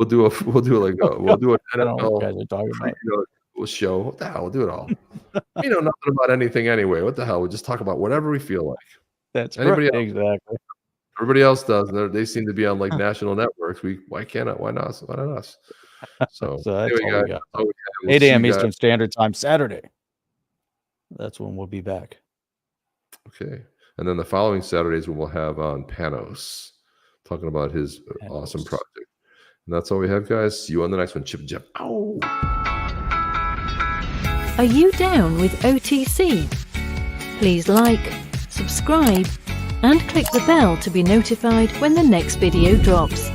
do an NFL.
I don't know what you guys are talking about.
We'll show. What the hell? We'll do it all. We know nothing about anything anyway. What the hell? We'll just talk about whatever we feel like.
That's
Anybody
right.
else?
Exactly.
Everybody else does. And they seem to be on like national networks. Why can't it? Why not? Why not us? So
that's
anyway,
all we
guys,
got.
that's all we have. We'll
8 a.m.
see you
Eastern
guys.
Standard Time, Saturday. That's when we'll be back.
Okay. And then the following Saturdays when we'll have on Panos talking about his awesome project. And that's all we have, guys. See you on the next one. Chip and Jeff. Ow.
Are you down with OTC? Please like, subscribe, and click the bell to be notified when the next video drops.